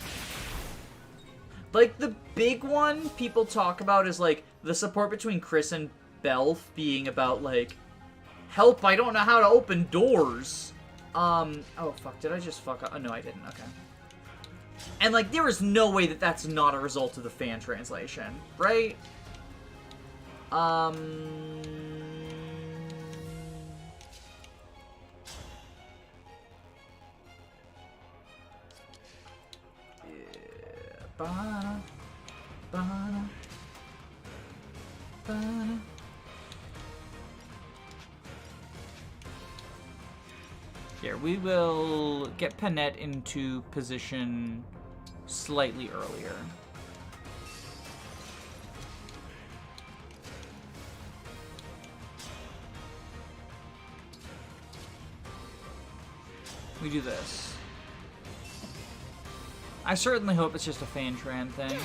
Like, the big one people talk about is, like, the support between Chris and Belf being about, like, help, I don't know how to open doors. Oh, fuck, did I just fuck up? Oh, no, I didn't, okay. And, like, there is no way that that's not a result of the fan translation, right? Ba-na, ba-na, ba-na. Here, we will get Panette into position slightly earlier. We do this. I certainly hope it's just a fan tran thing.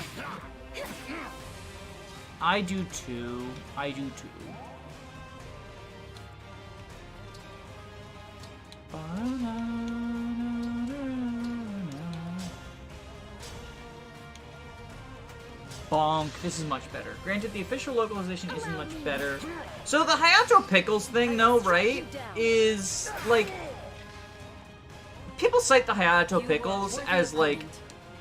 I do too. I do too. Bonk. This is much better. Granted, the official localization isn't much better. So the Hayato Pickles thing, though, right, is, like... People cite the Hayato Pickles as, like,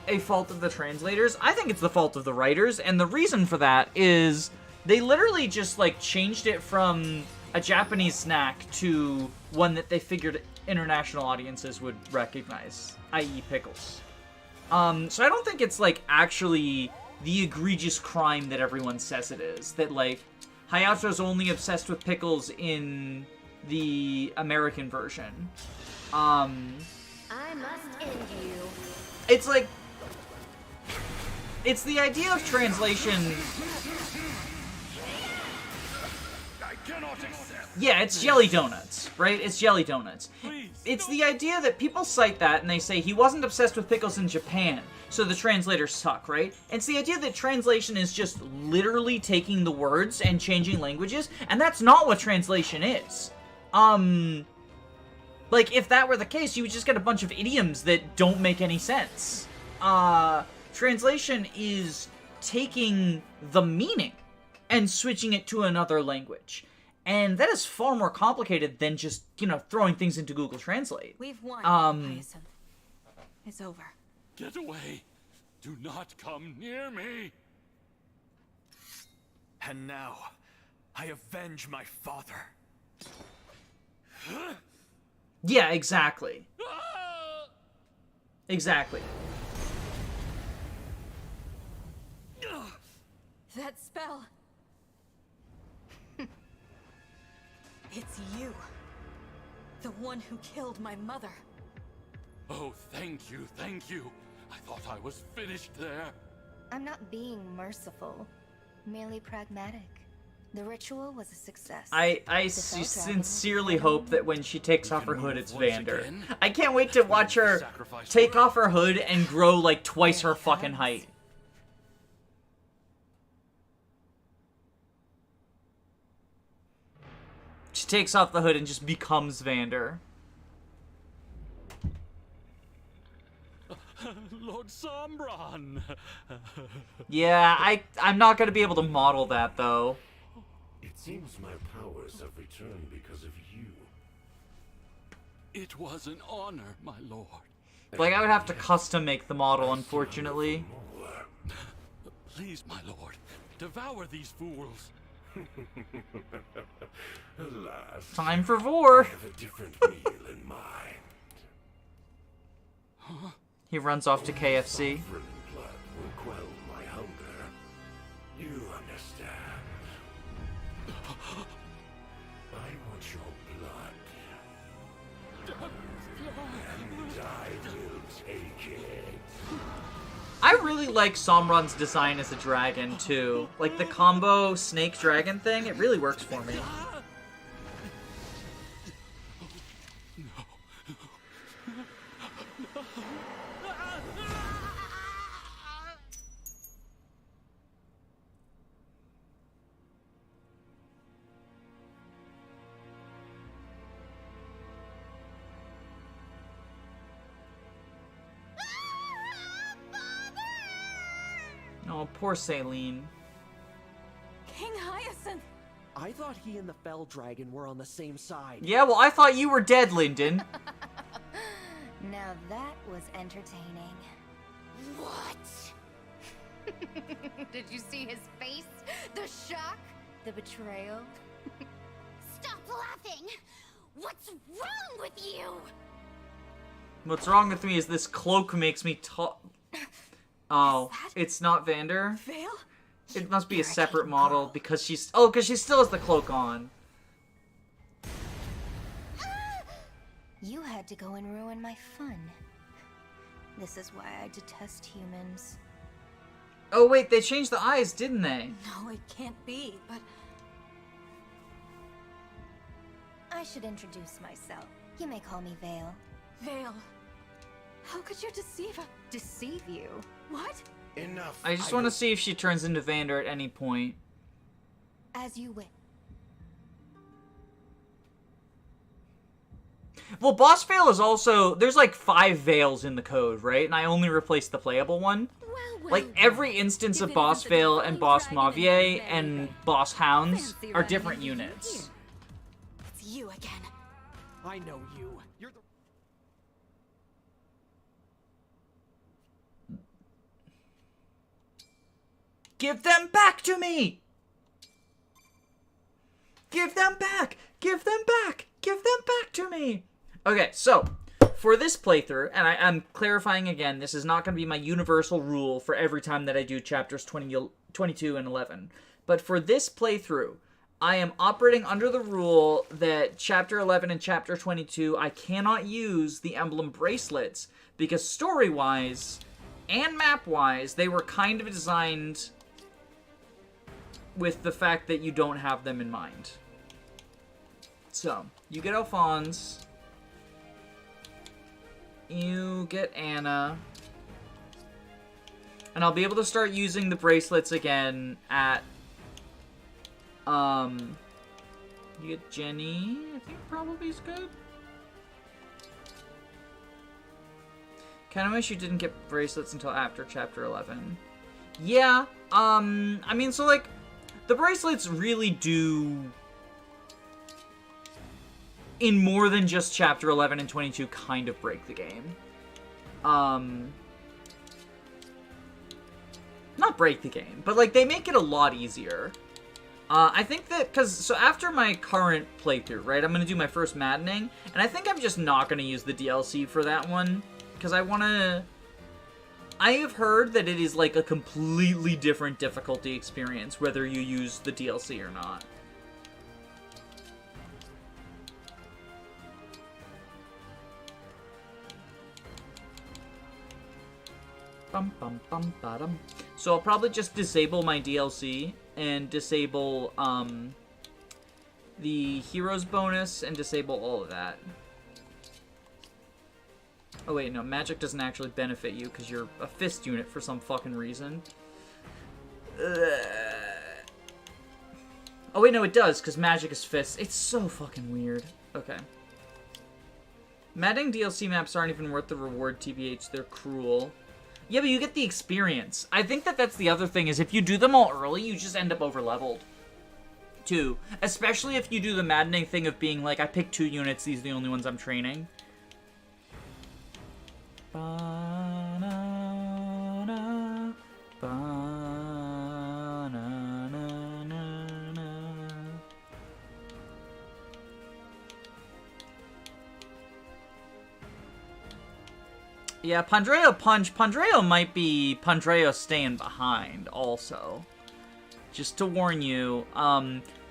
a fault of the translators. I think it's the fault of the writers, and the reason for that is they literally just, like, changed it from a Japanese snack to one that they figured international audiences would recognize, i.e. pickles. So I don't think it's, like, actually the egregious crime that everyone says it is. That, like, Hayato's only obsessed with pickles in the American version. I must end you. It's like... It's the idea of translation... I cannot accept. Yeah, it's jelly donuts, right? It's jelly donuts. It's the idea that people cite that and they say he wasn't obsessed with pickles in Japan, so the translators suck, right? It's the idea that translation is just literally taking the words and changing languages, and that's not what translation is. Like, if that were the case, you would just get a bunch of idioms that don't make any sense. Translation is taking the meaning and switching it to another language. And that is far more complicated than just, you know, throwing things into Google Translate. We've won, Hyacinth. It's over. Get away. Do not come near me. And now, I avenge my father. Yeah, exactly. Exactly. That spell. It's you. The one who killed my mother. Oh, thank you, thank you. I thought I was finished there. I'm not being merciful, merely pragmatic. The ritual was a success. I sincerely hope that when she takes off her hood, it's Vander. I can't wait to watch her take off her hood and grow like twice her fucking height. She takes off the hood and just becomes Vander. Lord Sombron. Yeah, I'm not gonna be able to model that though. It seems my powers have returned because of you. It was an honor, my lord. Like, I would have to custom make the model, unfortunately. Please, my lord, devour these fools. Alas, Time for vor. I have a different meal in mind. He runs off to KFC. Saffron blood will quell my hunger. You understand. I want your blood. And I will take it. I really like Somron's design as a dragon, too. Like, the combo snake-dragon thing, it really works for me. Oh, poor Saline. King Hyacinth! I thought he and the Fell Dragon were on the same side. Yeah, well, I thought you were dead, Lyndon. Now that was entertaining. What? Did you see his face? The shock? The betrayal? Stop laughing! What's wrong with you? What's wrong with me is this cloak makes me talk. Oh, it's not Vander? Vale? It must be a separate model because she's... Oh, because she still has the cloak on. You had to go and ruin my fun. This is why I detest humans. Oh, wait, they changed the eyes, didn't they? No, it can't be, but... I should introduce myself. You may call me Vale. Vale, how could you deceive her? Deceive you? What? Enough. I just want to see if she turns into Vander at any point. As you wish. Well, Boss Vale is also... There's like 5 Vales in the code, right? And I only replaced the playable one. Like, every instance of Boss Vale and Boss Mavier and Boss Hounds are different units. It's you again. I know you. You're the... Give them back to me! Give them back! Give them back! Give them back to me! Okay, so, for this playthrough, and I'm clarifying again, this is not going to be my universal rule for every time that I do chapters 22 and 11. But for this playthrough, I am operating under the rule that chapter 11 and chapter 22, I cannot use the emblem bracelets, because story-wise and map-wise, they were kind of designed with the fact that you don't have them in mind. So, you get Alphonse. You get Anna. And I'll be able to start using the bracelets again at... You get Jenny. I think probably is good. Kinda wish you didn't get bracelets until after chapter 11. Yeah, I mean, so like, the bracelets really do... in more than just chapter 11 and 22 kind of break the game. Not break the game, but like they make it a lot easier. I think that, so after my current playthrough, right, I'm going to do my first Maddening, and I think I'm just not going to use the DLC for that one, because I have heard that it is like a completely different difficulty experience, whether you use the DLC or not. So I'll probably just disable my DLC and disable the heroes bonus and disable all of that. Oh wait, no, magic doesn't actually benefit you because you're a fist unit for some fucking reason. Oh wait, no, it does because magic is fists. It's so fucking weird. Okay. Maddening DLC maps aren't even worth the reward, TBH. They're cruel. Yeah, but you get the experience. I think that that's the other thing, is if you do them all early, you just end up over-leveled. Too. Especially if you do the maddening thing of being like, I picked 2 units, these are the only ones I'm training. Ba-na-na, ba-na-na-na-na. Yeah, Pandreo punch. Pandreo might be Pandreo staying behind also. Just to warn you,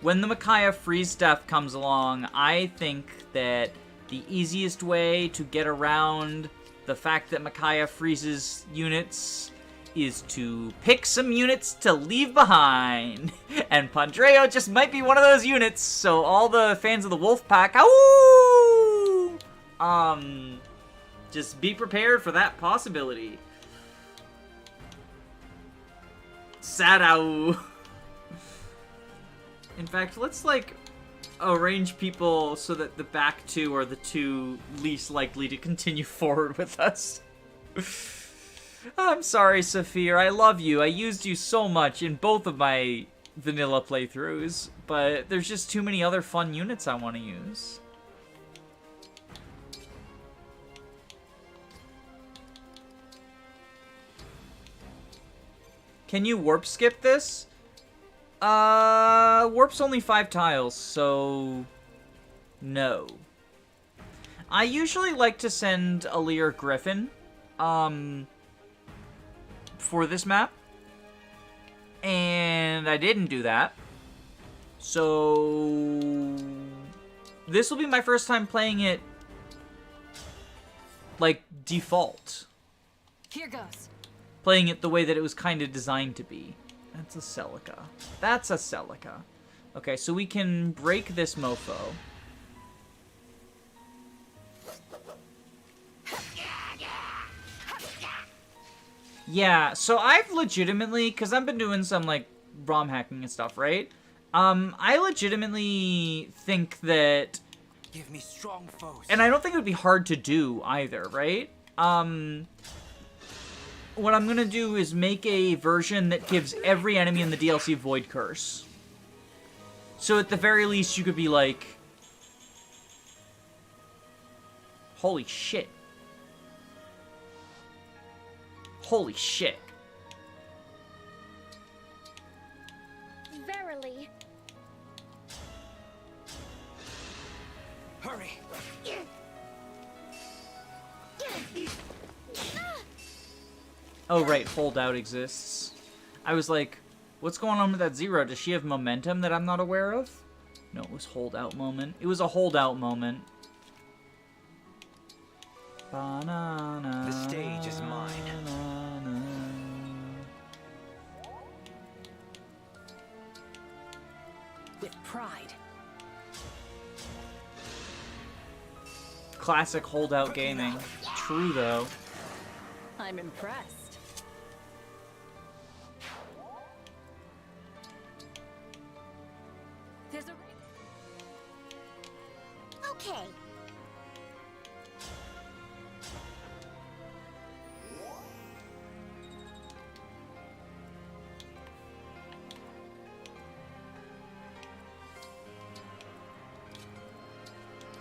when the Micaiah freeze death comes along, I think that the easiest way to get around the fact that Micaiah freezes units is to pick some units to leave behind. And Pandreo just might be one of those units, so all the fans of the Wolf Pack, ow! Just be prepared for that possibility. Sad-ow. In fact, let's, like, arrange people so that the back two are the two least likely to continue forward with us. I'm sorry, Saphir. I love you. I used you so much in both of my vanilla playthroughs, but there's just too many other fun units I want to use. Can you warp skip this? Warp's only 5 tiles, so no. I usually like to send Alir Griffin, for this map, and I didn't do that. So this will be my first time playing it, like, default. Here goes. Playing it the way that it was kind of designed to be. That's a Celica. That's a Celica. Okay, so we can break this mofo. Yeah, so I've legitimately, because I've been doing some, like, ROM hacking and stuff, right? I legitimately think that... Give me strong foes. And I don't think it would be hard to do either, right? What I'm gonna do is make a version that gives every enemy in the DLC Void Curse. So at the very least, you could be like... Holy shit. Holy shit. Verily. Hurry. Oh, right, holdout exists. I was like, what's going on with that Zero? Does she have momentum that I'm not aware of? No, it was holdout moment. It was a holdout moment. The stage is mine. With pride. Classic holdout gaming. True, though. I'm impressed. There's a... Okay.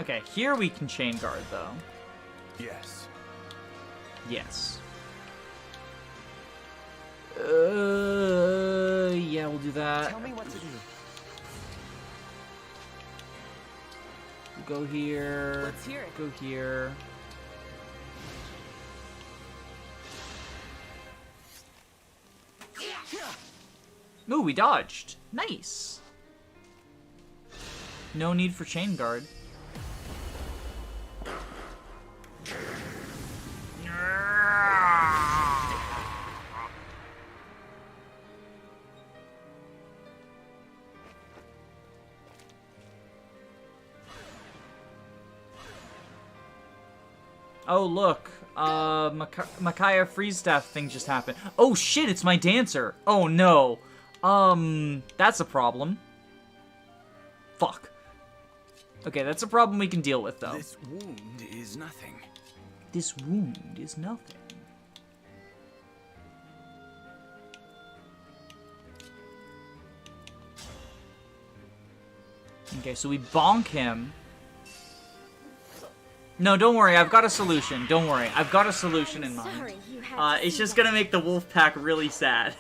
Okay, here we can chain guard, though. Yes. Yes. Yeah, we'll do that. Tell me what to do. We'll go here. Let's hear it. Go here. Ooh, we dodged. Nice. No need for chain guard. Oh, look. Micaiah freeze staff thing just happened. Oh, shit, it's my dancer. Oh, no. That's a problem. Fuck. Okay, that's a problem we can deal with, though. This wound is nothing. This wound is nothing. Okay, so we bonk him. No, don't worry. I've got a solution. Don't worry. I've got a solution in mind. Sorry, you had to It's see just that. gonna make the wolf pack really sad.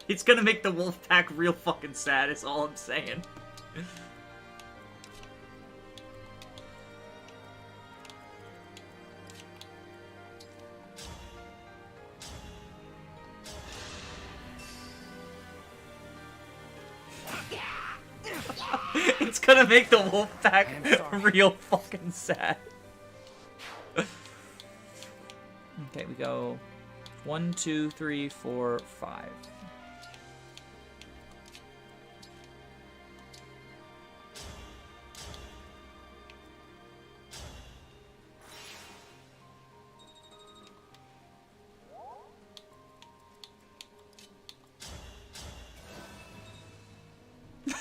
It's gonna make the wolf pack real fucking sad, is all I'm saying. gonna make the wolf pack real fucking sad. Okay, we go 1, 2, 3, 4, 5.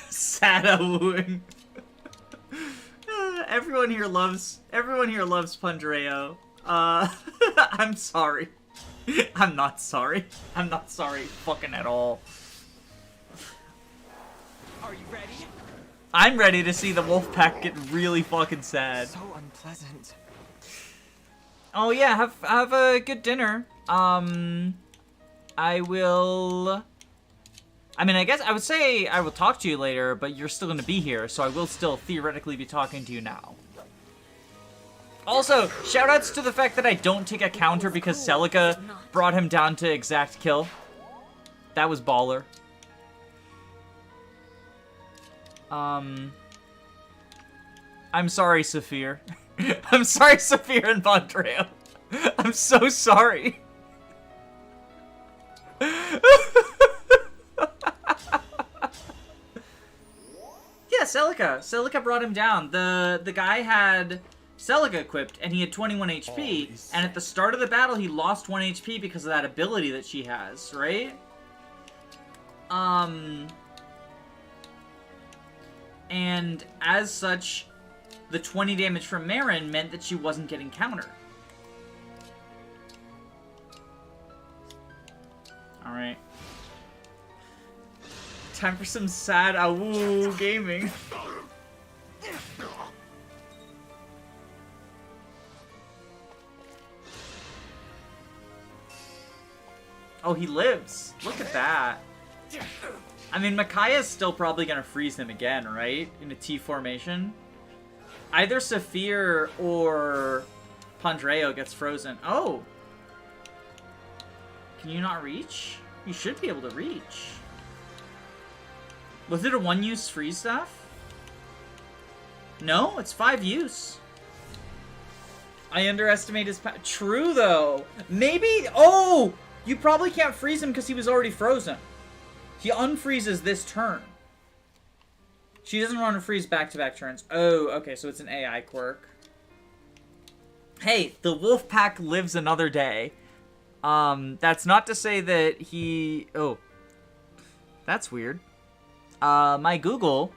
Sada wooing. Everyone here loves Pandreo. I'm sorry. I'm not sorry. I'm not sorry fucking at all. Are you ready? I'm ready to see the wolf pack get really fucking sad. So unpleasant. Oh yeah, have a good dinner. I will... I mean, I guess I would say I will talk to you later, but you're still going to be here, so I will still theoretically be talking to you now. Also, shoutouts to the fact that I don't take a counter because Celica brought him down to exact kill. That was baller. I'm sorry, Saphir. I'm sorry, Saphir and Bondreo. I'm so sorry. Yeah, Celica. Celica brought him down. The guy had Celica equipped, and he had 21 HP, and at the start of the battle, he lost 1 HP because of that ability that she has, right? And as such, the 20 damage from Marin meant that she wasn't getting counter. Alright. Time for some sad awoo gaming. Oh, he lives. Look at that. I mean, Micaiah's still probably gonna freeze him again, right? In a T formation. Either Saphir or Pandreo gets frozen. Oh! Can you not reach? You should be able to reach. Was it a 1-use freeze stuff? No, it's 5 use. I underestimate his power. True, though. Maybe... Oh! You probably can't freeze him because he was already frozen. He unfreezes this turn. She doesn't want to freeze back-to-back turns. Oh, okay, so it's an AI quirk. Hey, the wolf pack lives another day. That's not to say that he... Oh. That's weird. My Google,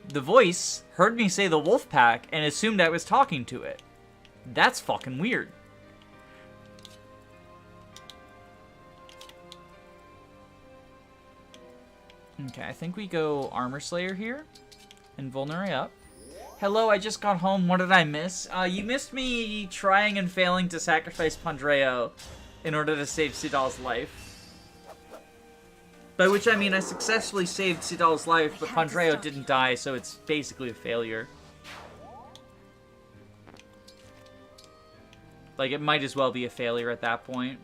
the voice, heard me say the wolf pack and assumed I was talking to it. That's fucking weird. Okay, I think we go Armor Slayer here. And Vulnerate up. Hello, I just got home. What did I miss? You missed me trying and failing to sacrifice Pandreo in order to save Sidal's life. By which I mean I successfully saved Sidal's life, but Pandreo didn't die, so it's basically a failure. Like, it might as well be a failure at that point.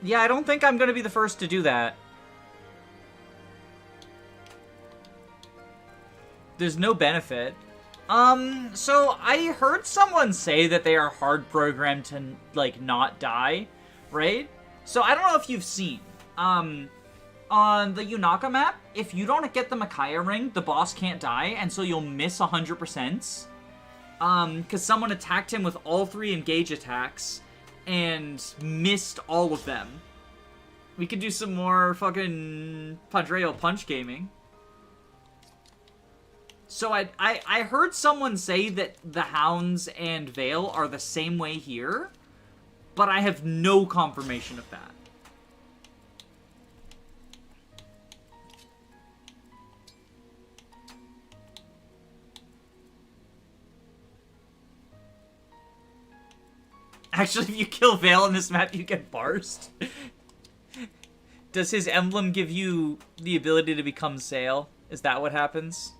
Yeah, I don't think I'm gonna be the first to do that. There's no benefit. So I heard someone say that they are hard programmed to, like, not die, right? So I don't know if you've seen, on the Yunaka map, if you don't get the Micaiah ring, the boss can't die, and so you'll miss 100%. Because someone attacked him with all 3 engage attacks and missed all of them. We could do some more fucking Pandreo punch gaming. So I heard someone say that the Hounds and Veil are the same way here, but I have no confirmation of that. Actually, if you kill Veil in this map, you get Barst. Does his emblem give you the ability to become Sail? Is that what happens?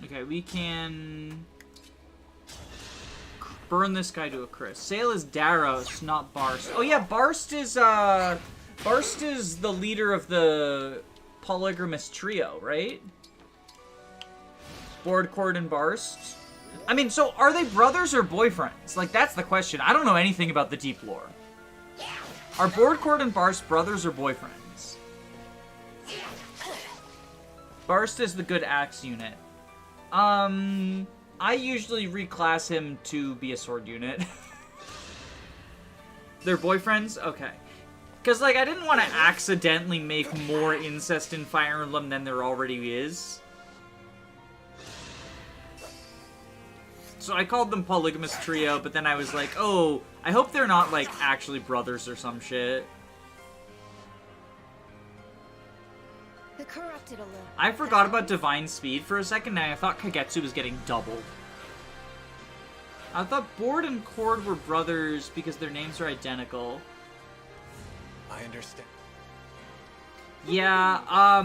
Okay, we can burn this guy to a crisp. Sale is Daros, not Barst. Oh yeah, Barst is the leader of the polygamous trio, right? Boardcord and Barst. I mean, so are they brothers or boyfriends? Like, that's the question. I don't know anything about the deep lore. Are Boardcord and Barst brothers or boyfriends? Barst is the good axe unit. I usually reclass him to be a sword unit. They're boyfriends? Okay. Because, like, I didn't want to accidentally make more incest in Fire Emblem than there already is. So I called them Polygamous Trio, but then I was like, oh, I hope they're not, like, actually brothers or some shit. The corrupted alone. I forgot about Divine Speed for a second, and I thought Kagetsu was getting doubled. I thought Board and Cord were brothers because their names are identical. I understand. Yeah, I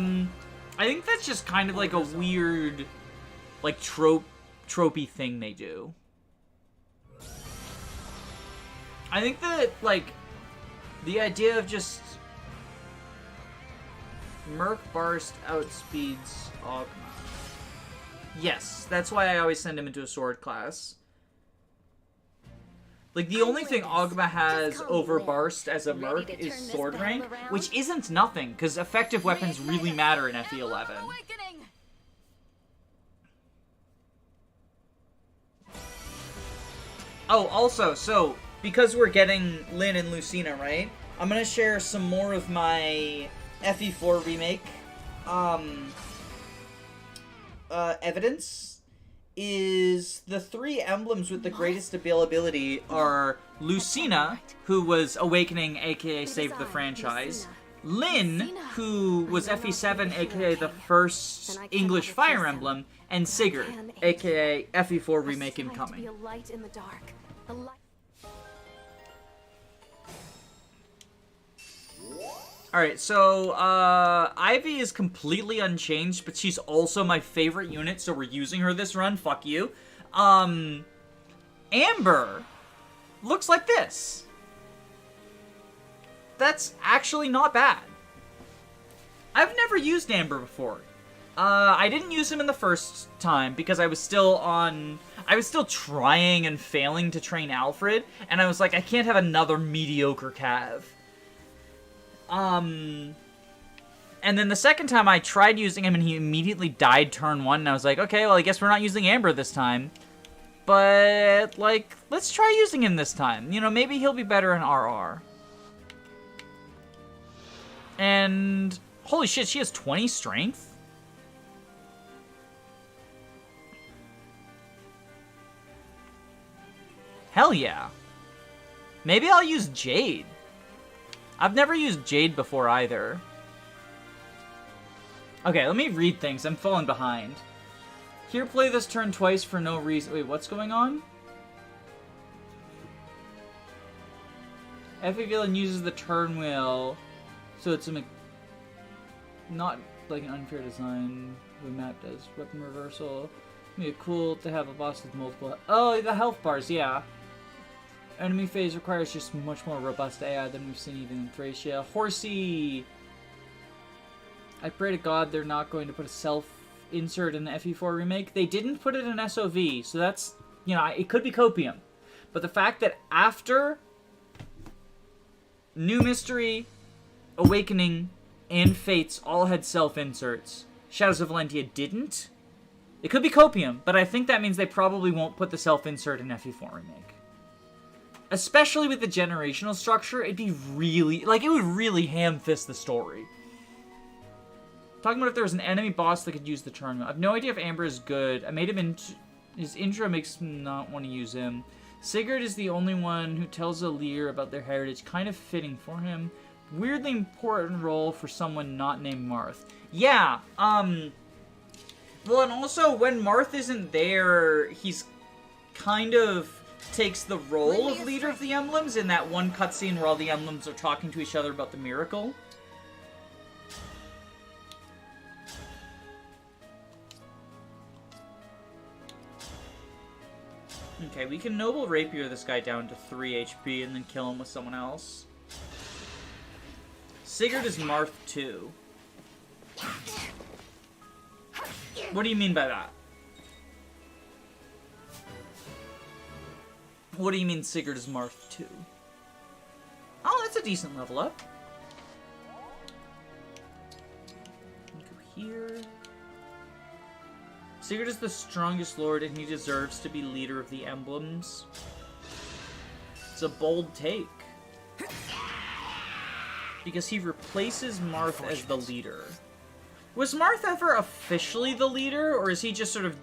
think that's just kind of like a weird, like, tropey thing they do. I think that, like, the idea of just Merc Barst outspeeds Ogma. Yes, that's why I always send him into a sword class. Like, the only thing Ogma has over Barst as a Merc is sword rank, which isn't nothing, because effective weapons really matter in FE11. Oh, also, so, because we're getting Lyn and Lucina, right? I'm gonna share some more of my FE4 remake, evidence. Is the 3 emblems with the greatest availability are Lucina, who was Awakening, aka Saved the Franchise, Lyn, who was FE7, aka the first English Fire Emblem, and Sigurd, aka FE4 remake incoming. Alright, so, Ivy is completely unchanged, but she's also my favorite unit, so we're using her this run, fuck you. Amber looks like this. That's actually not bad. I've never used Amber before. I didn't use him in the first time, because I was still trying and failing to train Alfred, and I was like, I can't have another mediocre Cav. And then the second time I tried using him and he immediately died turn 1, and I was like, okay, well, I guess we're not using Amber this time. But, like, let's try using him this time. You know, maybe he'll be better in RR. And, holy shit, she has 20 strength? Hell yeah. Maybe I'll use Jade. I've never used Jade before either. Okay, let me read things. I'm falling behind. Here, play this turn twice for no reason. Wait, what's going on? FE Villain uses the turn wheel, so it's not like an unfair design. The map does weapon reversal. It'd be cool to have a boss with multiple. Oh, the health bars, yeah. Enemy phase requires just much more robust AI than we've seen even in Thracia. Horsey! I pray to God they're not going to put a self-insert in the FE4 remake. They didn't put it in SOV, so that's, you know, it could be copium. But the fact that after New Mystery, Awakening, and Fates all had self-inserts, Shadows of Valentia didn't, it could be copium, but I think that means they probably won't put the self-insert in FE4 remake. Especially with the generational structure, it'd be really, like, it would really ham-fist the story. Talking about if there was an enemy boss that could use the turn wheel. I have no idea if Amber is good. I made him his intro makes me not want to use him. Sigurd is the only one who tells a leader about their heritage, kind of fitting for him. Weirdly important role for someone not named Marth. Yeah, well, and also, when Marth isn't there, he's kind of takes the role of leader of the Emblems in that one cutscene where all the Emblems are talking to each other about the miracle. Okay, we can Noble Rapier this guy down to 3 HP and then kill him with someone else. Sigurd is Marth 2. What do you mean by that? What do you mean Sigurd is Marth 2? Oh, that's a decent level up. Go here. Sigurd is the strongest lord and he deserves to be leader of the Emblems. It's a bold take. Because he replaces Marth as the leader. Was Marth ever officially the leader, or is he just sort of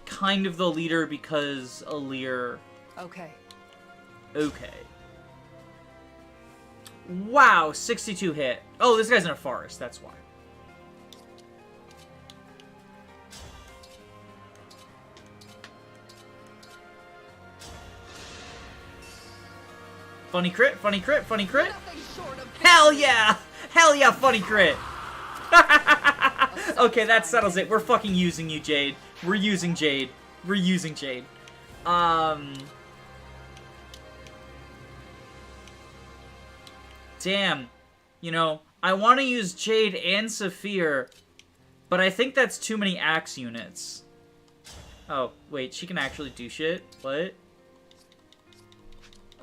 kind of the leader because Alir... Okay. Okay. Wow, 62 hit. Oh, this guy's in a forest, that's why. Funny crit, funny crit, funny crit. Hell yeah! Hell yeah, funny crit! Okay, that settles it. We're fucking using you, Jade. We're using Jade. We're using Jade. Damn. You know, I want to use Jade and Saphir, but I think that's too many axe units. Oh, wait, she can actually do shit? What?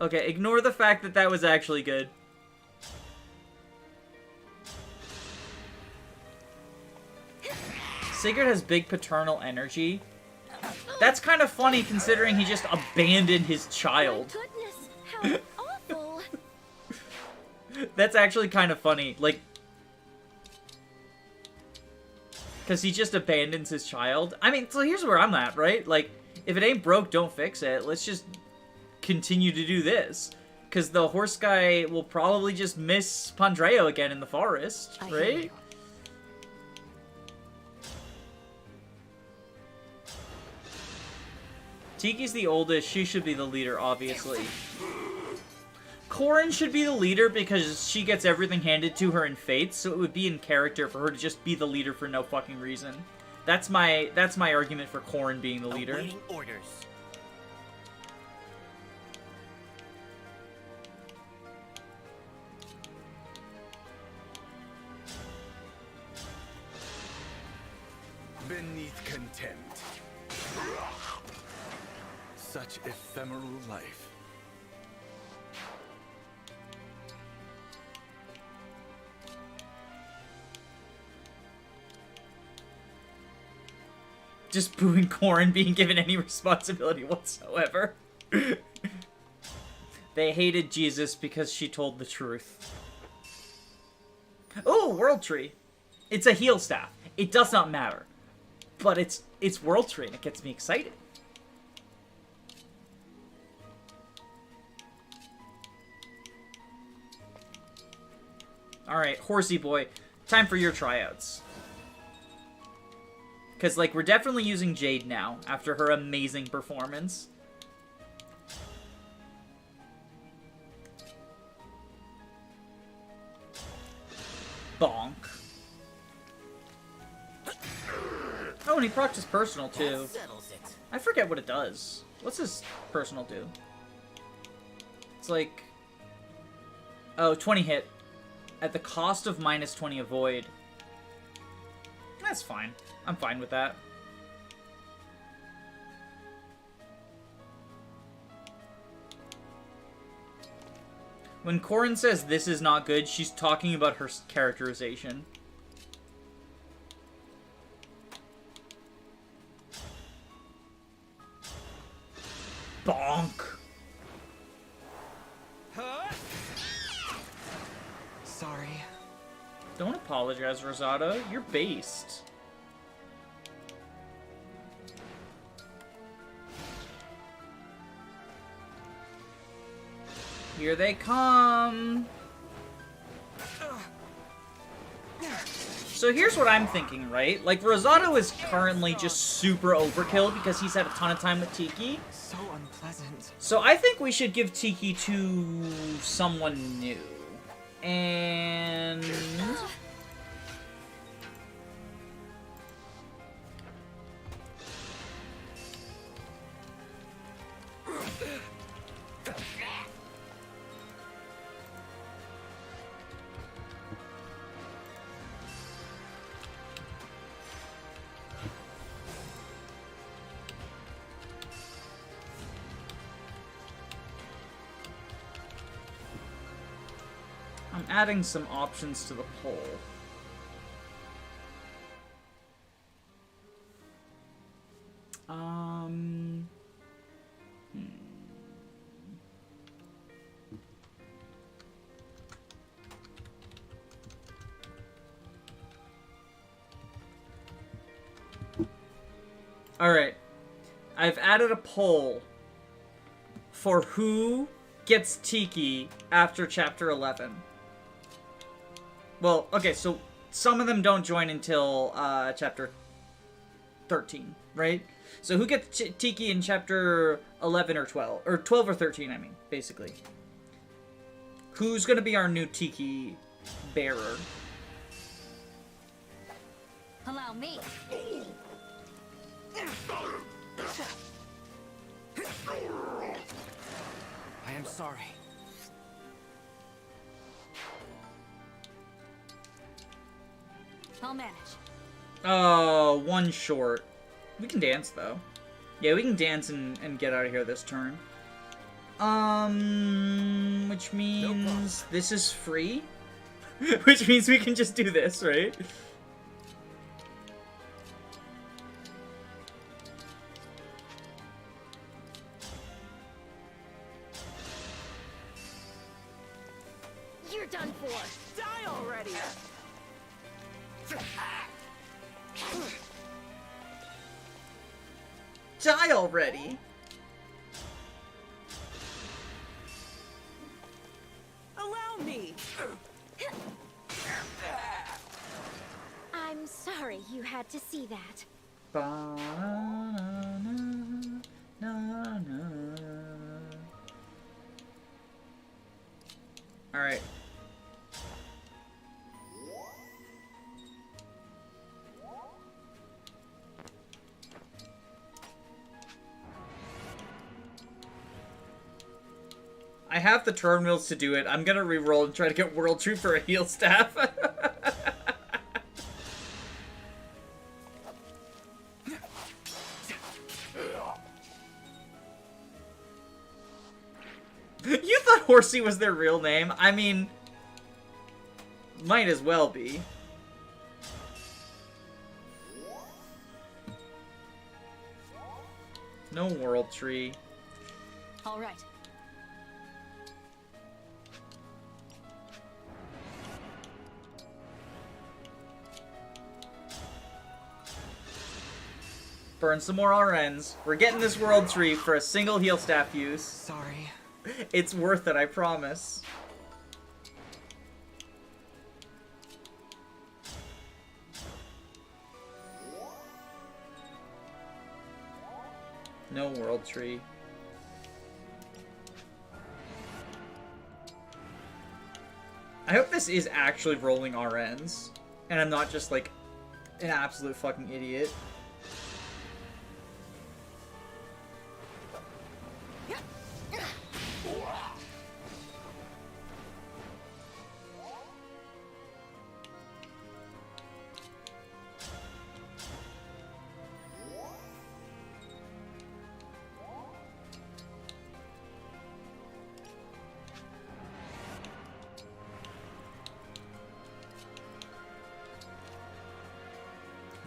Okay, ignore the fact that that was actually good. Sigurd has big paternal energy. That's kind of funny considering he just abandoned his child. My goodness, how awful. That's actually kind of funny. Like, because he just abandons his child. I mean, so here's where I'm at, right? Like, if it ain't broke, don't fix it. Let's just continue to do this. Because the horse guy will probably just miss Pandreo again in the forest, right? Tiki's the oldest. She should be the leader, obviously. Corrin should be the leader because she gets everything handed to her in Fates, so it would be in character for her to just be the leader for no fucking reason. That's my argument for Corrin being the leader. Awaiting orders. Beneath contempt. Such ephemeral life. Just booing Corrin being given any responsibility whatsoever. They hated Jesus because she told the truth. Oh, World Tree. It's a heal staff. It does not matter. But it's World Tree and it gets me excited. Alright, Horsey Boy. Time for your tryouts. Because, like, we're definitely using Jade now, after her amazing performance. Bonk. Oh, and he procs his personal, too. I forget what it does. What's his personal do? It's like... Oh, 20 hit. At the cost of minus 20 avoid. That's fine. I'm fine with that. When Corrin says this is not good, she's talking about her characterization. Bonk. Sorry. Don't apologize, Rosado. You're based. Here they come. So here's what I'm thinking, right? Like, Rosado is currently just super overkill because he's had a ton of time with Tiki. So unpleasant. So I think we should give Tiki to someone new. And... I'm adding some options to the poll. Alright. I've added a poll for who gets Tiki after Chapter 11. Well, okay, so some of them don't join until Chapter 13, right? So who gets Tiki in Chapter 11 or 12? Or 12 or 13, I mean, basically. Who's gonna be our new Tiki bearer? Allow me. I am sorry. I'll manage. Oh, one short. We can dance, though. Yeah, we can dance and get out of here this turn. Which means this is free? Which means we can just do this, right? You're done for. Die already! Die already! Allow me! I'm sorry you had to see that. Alright. I have the turn wheels to do it. I'm gonna reroll and try to get World Tree for a heal staff. You thought Horsey was their real name? I mean, might as well be. No World Tree. All right. Burn some more RNs. We're getting this World Tree for a single heal staff use. Sorry. It's worth it, I promise. No World Tree. I hope this is actually rolling RNs, and I'm not just like an absolute fucking idiot.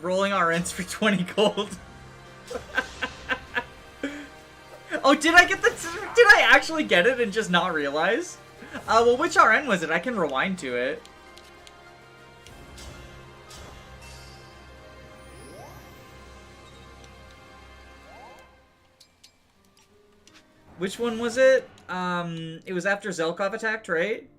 Rolling RNs for 20 gold. Oh, did I get the... Did I actually get it and just not realize? Well, which RN was it? I can rewind to it. Which one was it? It was after Zelkov attacked, right?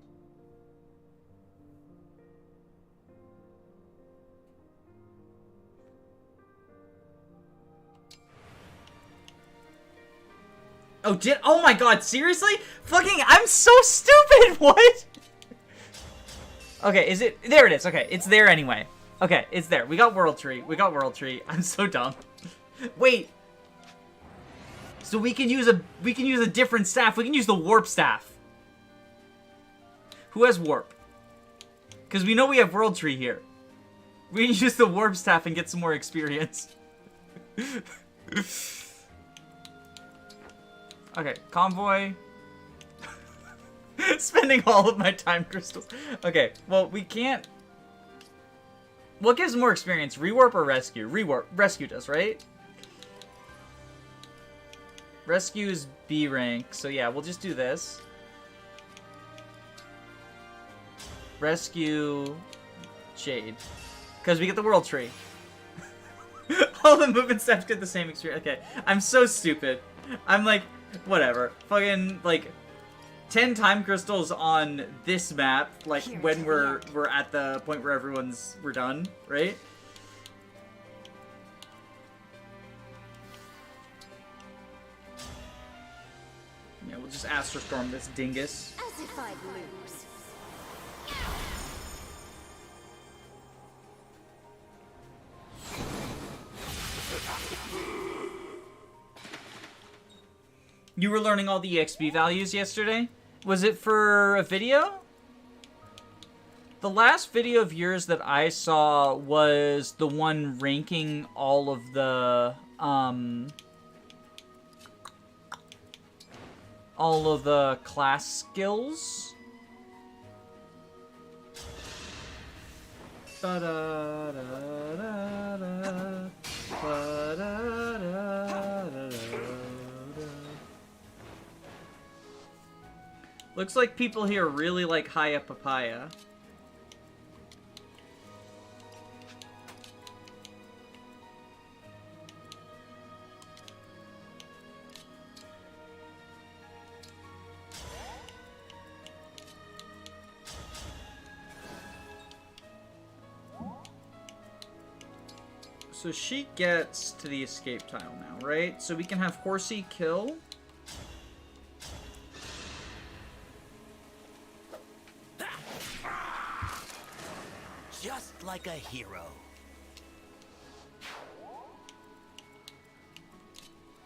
Oh, oh my god, seriously? Fucking, I'm so stupid, what? Okay, is it, there it is, okay, it's there anyway. Okay, it's there, we got World Tree, I'm so dumb. Wait. So we can use a different staff, we can use the Warp Staff. Who has Warp? Because we know we have World Tree here. We can use the Warp Staff and get some more experience. Okay, Convoy. Spending all of my time crystals. Okay, well, we can't... What gives more experience, Rewarp or Rescue? Rewarp. Rescue does, right? Rescue is B rank, so yeah, we'll just do this. Rescue... Jade. Because we get the World Tree. All the movement steps get the same experience. Okay, I'm so stupid. I'm like... Whatever. Fucking, like, 10 time crystals on this map, like, when we're at the point where we're done, right? Yeah, we'll just Astro Storm this dingus. As if I'd lose. You were learning all the EXP values yesterday? Was it for a video? The last video of yours that I saw was the one ranking all of the, class skills. Ba-da-da-da-da, ba-da-da-da-da. Looks like people here really like Haya Papaya. So she gets to the escape tile now, right? So we can have Horsey kill. Just like a hero.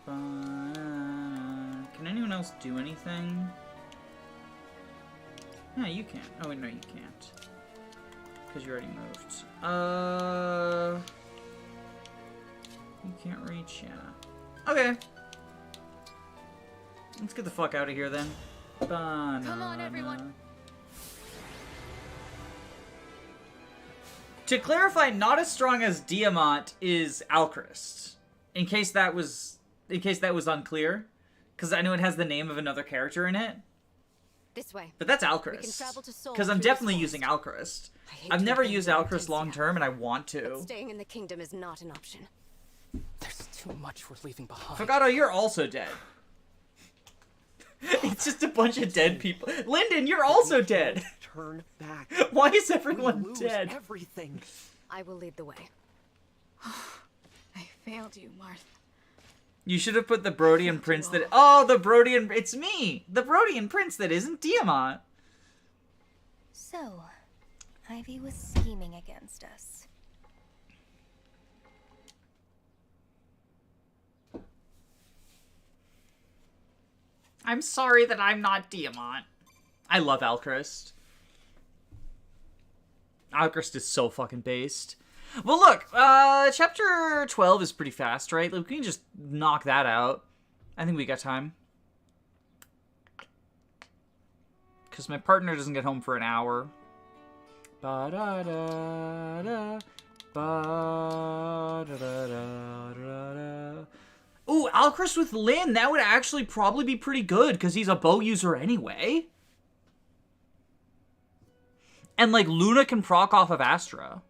Can anyone else do anything? Yeah, you can. Oh, wait, no, you can't. Because you already moved. You can't reach, yeah. Okay. Let's get the fuck out of here, then. Come on, everyone. To clarify, not as strong as Diamant is Alchrist. In case that was unclear, because I know it has the name of another character in it. This way. But that's Alchrist. Because I'm definitely using Alchrist. I've never used Alchrist long term, and I want to. But staying in the kingdom is not an option. There's too much we're leaving behind. Fogado, you're also dead. It's just a bunch of dead people. Lyndon, you're also dead. Turn back. Why is everyone dead? Everything. I will lead the way. I failed you, Marth. You should have put the Brodian prince that... Oh, the Brodian... It's me! The Brodian prince that isn't Diamant. So, Ivy was scheming against us. I'm sorry that I'm not Diamant. I love Alchrist. Alchrist is so fucking based. Well, look, chapter 12 is pretty fast, right? Like, we can just knock that out. I think we got time. Because my partner doesn't get home for an hour. Ba-da-da-da, ba-da-da-da-da-da. Ooh, Alchrist with Lyn, that would actually probably be pretty good, because he's a bow user anyway. And, like, Luna can proc off of Astra.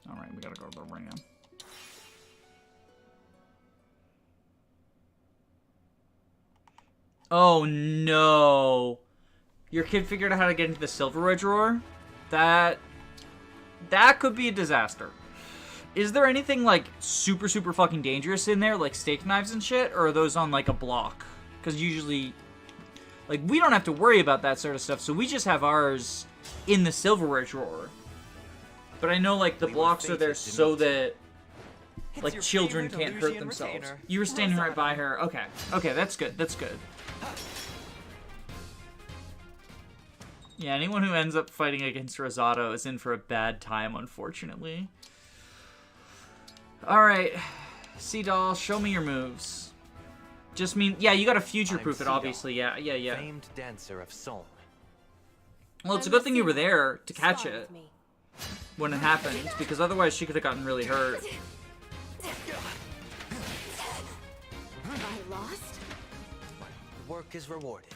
Alright, we gotta go to the ring. Oh no. Your kid figured out how to get into the silverware drawer? That could be a disaster. Is there anything, like, super, super fucking dangerous in there? Like steak knives and shit? Or are those on, like, a block? Because usually, like, we don't have to worry about that sort of stuff, so we just have ours in the silverware drawer. But I know, like, the blocks are there so that, like, children can't hurt themselves. You were standing right by her. Okay. Okay, that's good. That's good. Yeah, anyone who ends up fighting against Rosato is in for a bad time, unfortunately. Alright. Sea-Doll, show me your moves. Just mean... Yeah, you gotta future-proof it, obviously. Yeah. Famed dancer of song. Well, it's a good thing you were there to catch it when it happened, because otherwise she could have gotten really hurt. I lost? Work is rewarded.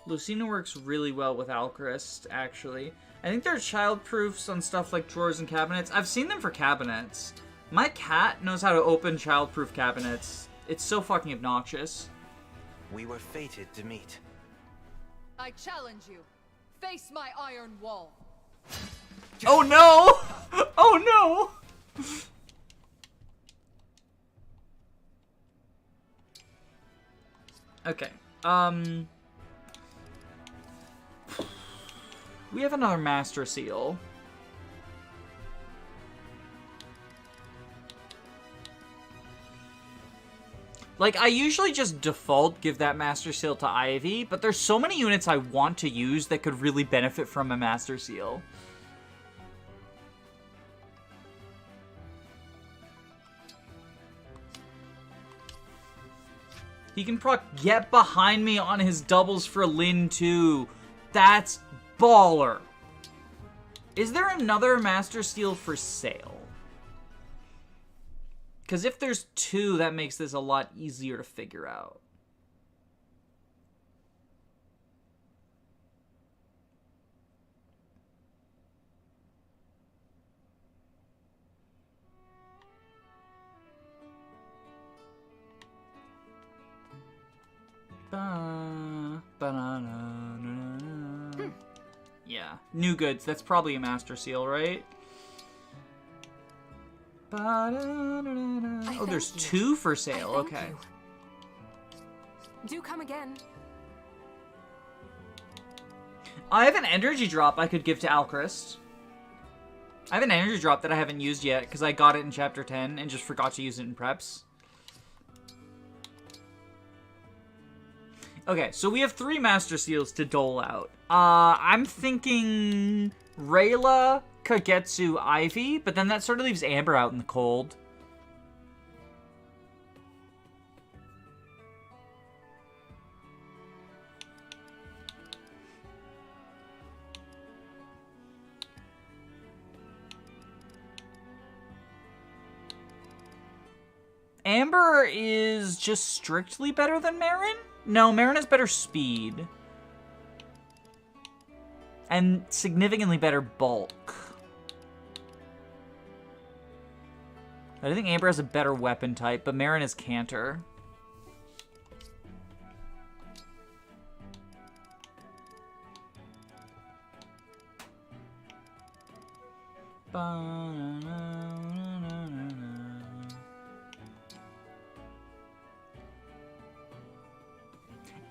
Lucina works really well with Alchrist, actually. I think there are child proofs on stuff like drawers and cabinets. I've seen them for cabinets. My cat knows how to open child-proof cabinets. It's so fucking obnoxious. We were fated to meet. I challenge you. Face my iron wall. Oh no! Oh no! Okay. We have another Master Seal. Like, I usually just default give that Master Seal to Ivy, but there's so many units I want to use that could really benefit from a Master Seal. He can proc Get Behind Me on his doubles for Lin too. That's baller. Is there another Master Seal for sale? Because if there's two, that makes this a lot easier to figure out. Yeah, new goods. That's probably a Master Seal, right? Oh, there's two for sale. Okay. Do come again. I have an energy drop I could give to Alchrist. I have an energy drop that I haven't used yet because I got it in Chapter 10 and just forgot to use it in preps. Okay, so we have 3 Master Seals to dole out. I'm thinking Rayla, Kagetsu, Ivy, but then that sort of leaves Amber out in the cold. Amber is just strictly better than Marin? No, Marin has better speed. And significantly better bulk. I think Amber has a better weapon type, but Marin is Canter.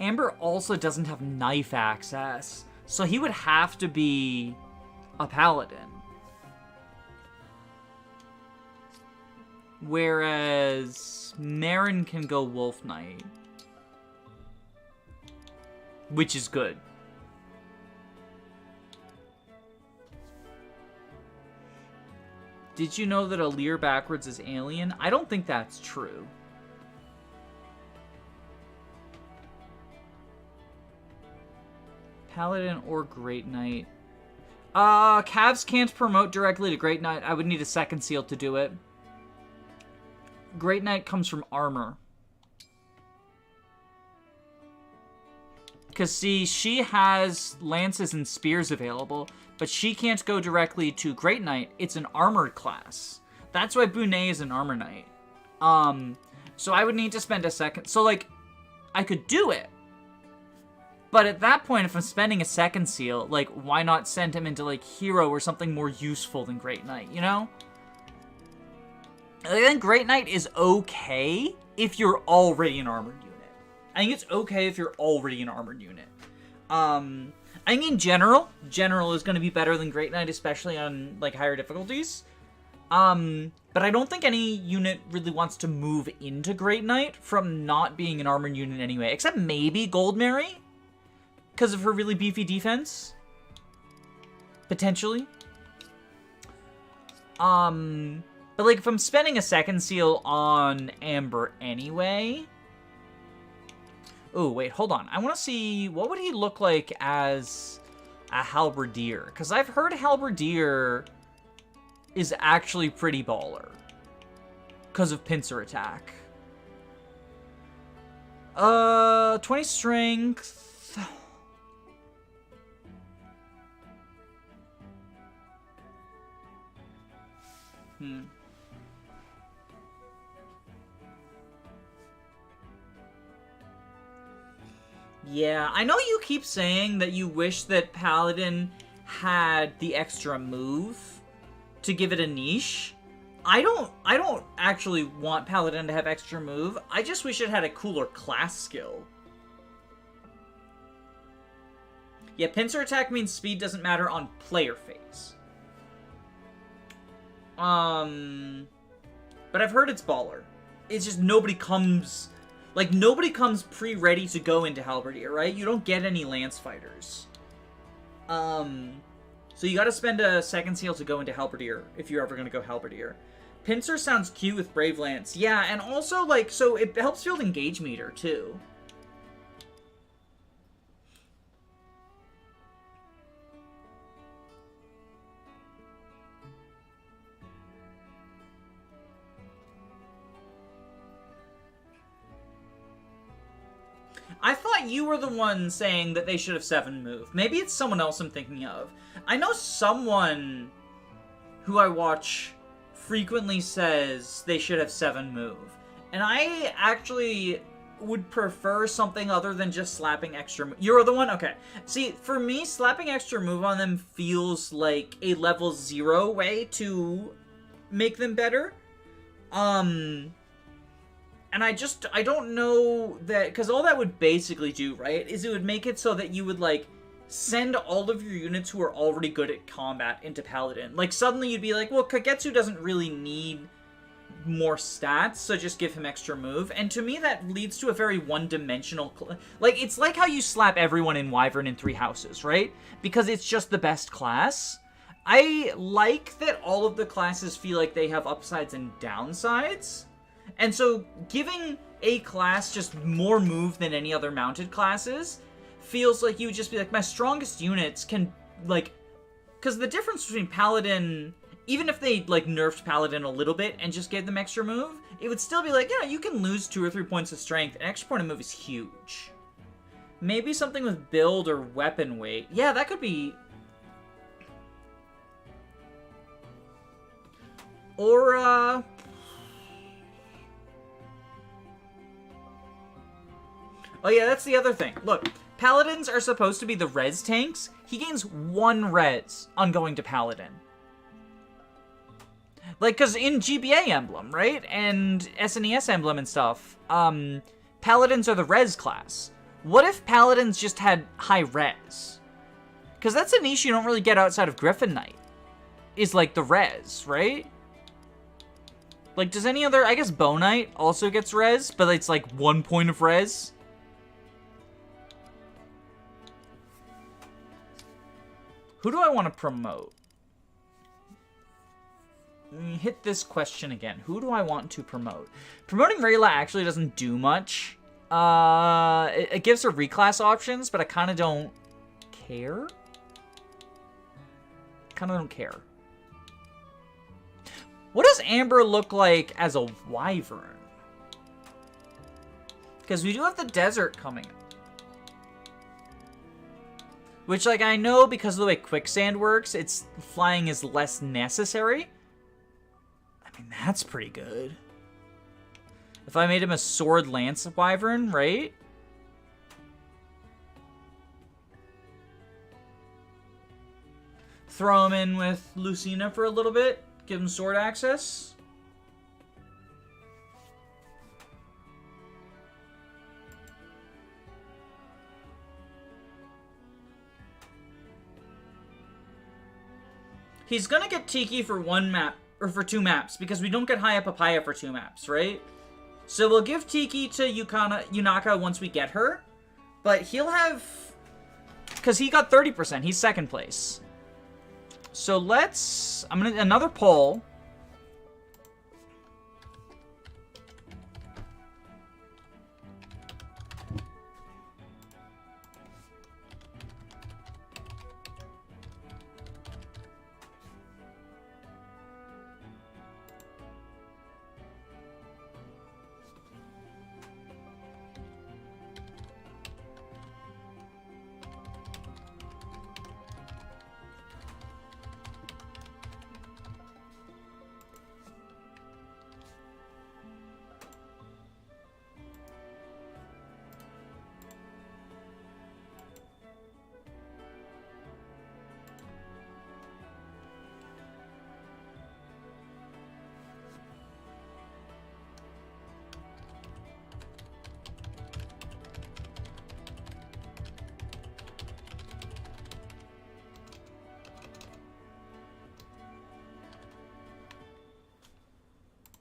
Amber also doesn't have knife access, so he would have to be a paladin. Whereas Marin can go Wolf Knight, which is good. Did you know that a Lear backwards is alien? I don't think that's true. Paladin or Great Knight. Cavs can't promote directly to Great Knight. I would need a second seal to do it. Great Knight comes from armor. Because, see, she has lances and spears available, but she can't go directly to Great Knight. It's an armored class. That's why Bunei is an armor knight. So I would need to spend a second. So, like, I could do it. But at that point, if I'm spending a second seal, like, why not send him into, like, Hero or something more useful than Great Knight, you know? I think Great Knight is okay if you're already an armored unit. I think it's okay if you're already an armored unit. I think in general is going to be better than Great Knight, especially on, like, higher difficulties. But I don't think any unit really wants to move into Great Knight from not being an armored unit anyway, except maybe Gold Mary, because of her really beefy defense. Potentially. But, like, if I'm spending a second seal on Amber anyway... Oh, wait, hold on. I want to see, what would he look like as a Halberdier? Because I've heard Halberdier is actually pretty baller. Because of pincer attack. 20 strength. Yeah, I know you keep saying that you wish that Paladin had the extra move to give it a niche. I don't actually want Paladin to have extra move. I just wish it had a cooler class skill. Yeah, pincer attack means speed doesn't matter on player phase. But I've heard it's baller. It's just nobody comes... Like, nobody comes pre-ready to go into Halberdier, right? You don't get any lance fighters. So you gotta spend a second seal to go into Halberdier, if you're ever gonna go Halberdier. Pincer sounds cute with Brave Lance. Yeah, and also, like, so it helps build engage meter, too. I thought you were the one saying that they should have 7 move. Maybe it's someone else I'm thinking of. I know someone who I watch frequently says they should have 7 move. And I actually would prefer something other than just slapping extra move. You're the one? Okay. See, for me, slapping extra move on them feels like a level 0 way to make them better. And I don't know that, because all that would basically do, right, is it would make it so that you would, like, send all of your units who are already good at combat into Paladin. Like, suddenly you'd be like, well, Kagetsu doesn't really need more stats, so just give him extra move. And to me, that leads to a very one-dimensional... Like, it's like how you slap everyone in Wyvern in 3 houses, right? Because it's just the best class. I like that all of the classes feel like they have upsides and downsides. And so, giving a class just more move than any other mounted classes feels like you would just be like, my strongest units can, like... Because the difference between Paladin... Even if they, like, nerfed Paladin a little bit and just gave them extra move, it would still be like, yeah, you can lose 2 or 3 points of strength. An extra point of move is huge. Maybe something with build or weapon weight. Yeah, that could be... Or, Oh yeah, that's the other thing. Look, Paladins are supposed to be the res tanks. He gains 1 res on going to Paladin. Like, because in GBA Emblem, right? And SNES Emblem and stuff, Paladins are the res class. What if Paladins just had high res? Because that's a niche you don't really get outside of Griffin Knight. Is, like, the res, right? Like, does any other... I guess Bow Knight also gets res, but it's, like, 1 point of res. Who do I want to promote? Hit this question again. Who do I want to promote? Promoting Rayla actually doesn't do much. It gives her reclass options, but I kind of don't care. Kind of don't care. What does Amber look like as a Wyvern? Because we do have the desert coming up. Which, like, I know because of the way Quicksand works, it's flying is less necessary. I mean, that's pretty good. If I made him a sword lance wyvern, right? Throw him in with Lucina for a little bit. Give him sword access. He's gonna get Tiki for one map, or for 2 maps, because we don't get Haya Papaya for 2 maps, right? So we'll give Tiki to Yunaka once we get her, but he'll have... Because he got 30%, he's 2nd place. So let's... I'm gonna... Another poll.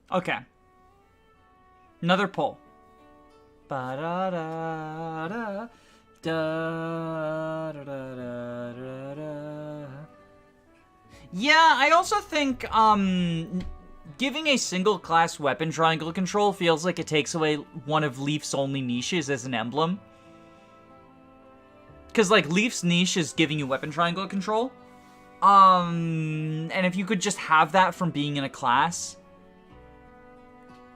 Okay. Another poll. Ba-da-da-da, da-da-da-da-da. Yeah, I also think, giving a single class weapon triangle control feels like it takes away one of Leaf's only niches as an emblem. Because, like, Leaf's niche is giving you weapon triangle control. And if you could just have that from being in a class...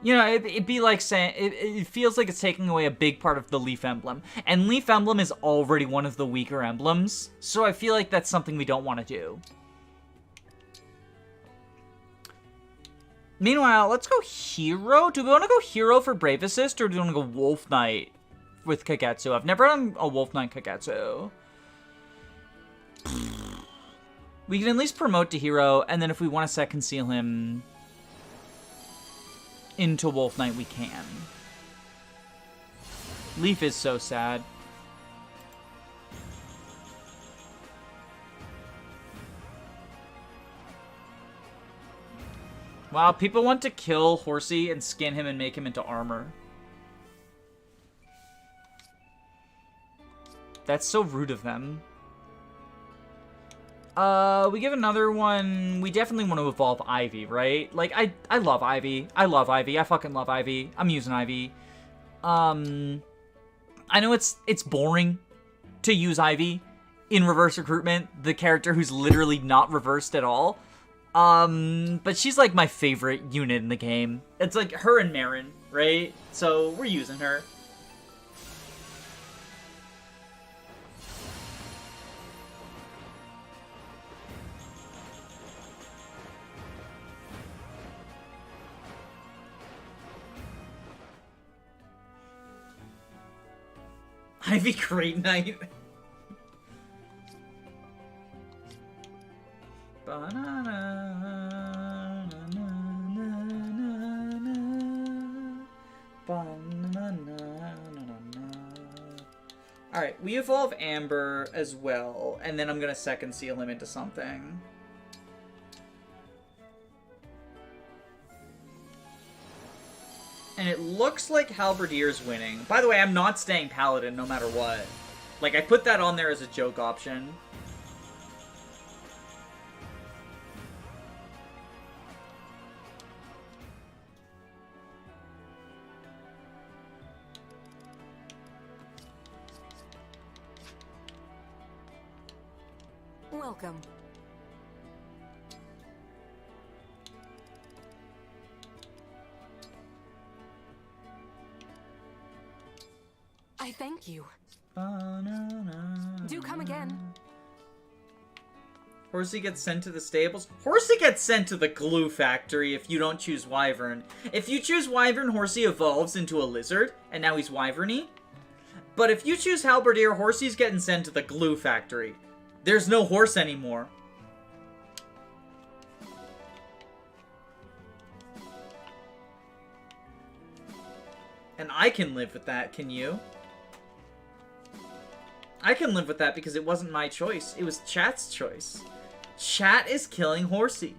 You know, it'd be like saying... It feels like it's taking away a big part of the Leaf emblem. And Leaf emblem is already one of the weaker emblems. So I feel like that's something we don't want to do. Meanwhile, let's go Hero. Do we want to go Hero for Brave Assist, or do we want to go Wolf Knight with Kagetsu? I've never done a Wolf Knight Kagetsu. We can at least promote to Hero, and then if we want to set Conceal him into Wolf Knight, we can. Leaf is so sad. Wow, people want to kill Horsey and skin him and make him into armor. That's so rude of them. We give another one. We definitely want to evolve Ivy, right? Like, I love Ivy. I love Ivy. I fucking love Ivy. I'm using Ivy. I know it's boring to use Ivy in reverse recruitment, the character who's literally not reversed at all. But she's like my favorite unit in the game. It's like her and Marin, right? So we're using her. Ivy Great Knight. Alright, we evolve Amber as well, and then I'm gonna second seal him into something. And it looks like Halberdier's winning. By the way, I'm not staying Paladin no matter what. Like, I put that on there as a joke option. Welcome. I thank you. Do come again. Horsey gets sent to the stables. Horsey gets sent to the glue factory if you don't choose Wyvern. If you choose Wyvern, Horsey evolves into a lizard, and now he's Wyverny. But if you choose Halberdier, Horsey's getting sent to the glue factory. There's no horse anymore. And I can live with that, can you? I can live with that because it wasn't my choice. It was chat's choice. Chat is killing Horsey.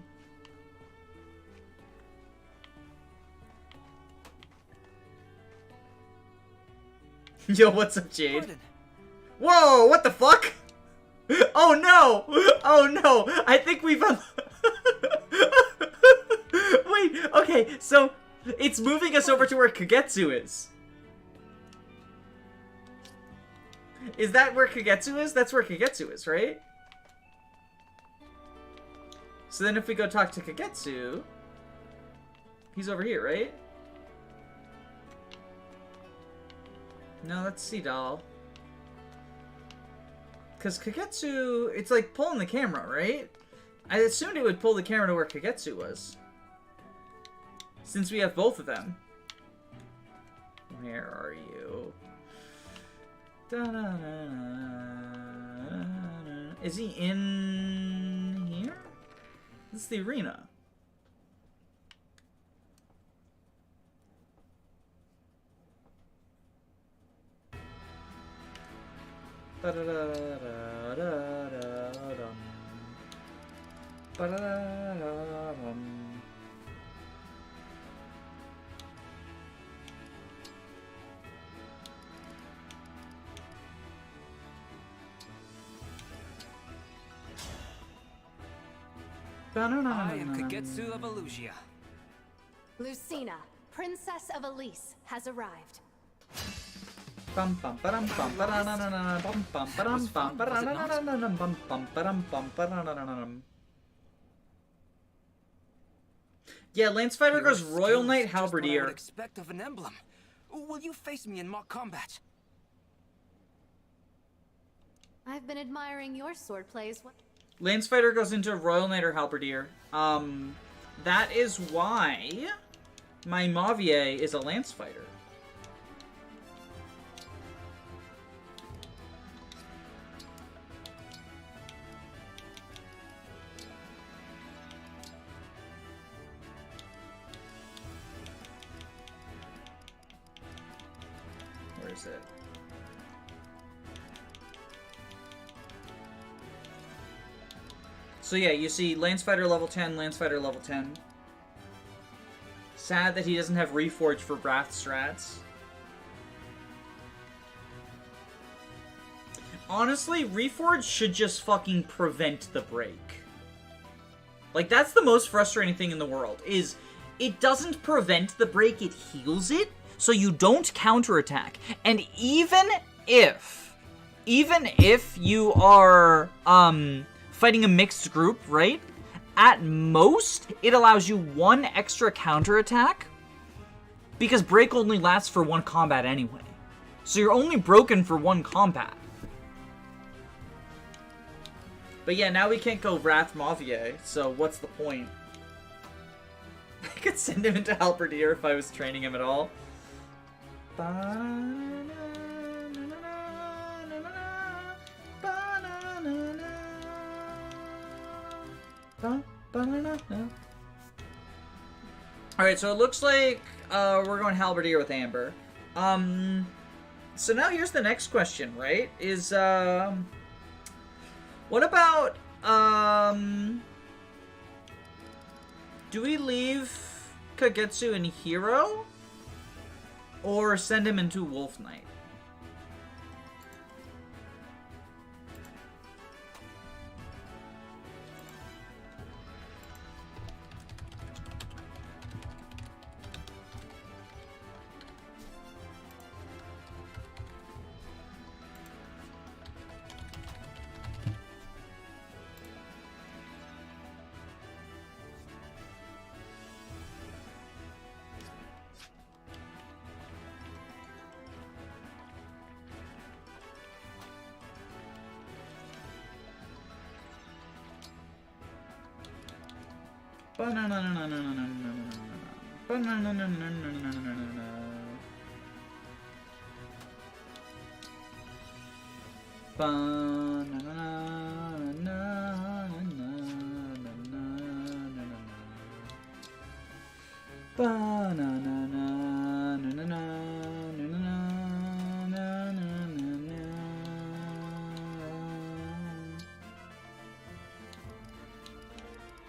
Yo, what's up, Jade? Pardon. Whoa, what the fuck? Oh no! Oh no! I think we've... Wait, okay, so it's moving us over to where Kagetsu is. Is that where Kagetsu is? That's where Kagetsu is, right? So then if we go talk to Kagetsu, he's over here, right? No, that's Seadoll. Because Kagetsu, it's like pulling the camera, right? I assumed it would pull the camera to where Kagetsu was. Since we have both of them. Where are you? Is he in here? This is the arena. I am Kagetsu of Elusia. Lucina, Princess of Elise, has arrived. Bum bum ba-dum bum ba-da-na-na-na, bum bum ba-dum bum ba-da-na-na-na-na, bum bum ba-dum bum ba-da-na-na-na. Yeah, Lance Fighter goes Royal Knight Halberdier. Expect of an emblem. Will you face me in mock combat? I've been admiring your sword plays. Lance Fighter goes into Royal Knight or Halberdier. That is why my Mavier is a Lance Fighter. Where is it? So yeah, you see Lance Fighter level 10, Lance Fighter level 10. Sad that he doesn't have Reforge for Wrath strats. Honestly, Reforge should just fucking prevent the break. Like, that's the most frustrating thing in the world, is it doesn't prevent the break, it heals it, so you don't counterattack. And even if you are, fighting a mixed group, right? At most, it allows you one extra counterattack because break only lasts for one combat anyway. So you're only broken for one combat. But yeah, now we can't go Wrath Mavier, so what's the point? I could send him into Halberdier if I was training him at all. Alright, so it looks like we're going Halberdier with Amber. So now here's the next question, right? Is, what about, do we leave Kagetsu in Hero? Or send him into Wolf Knight?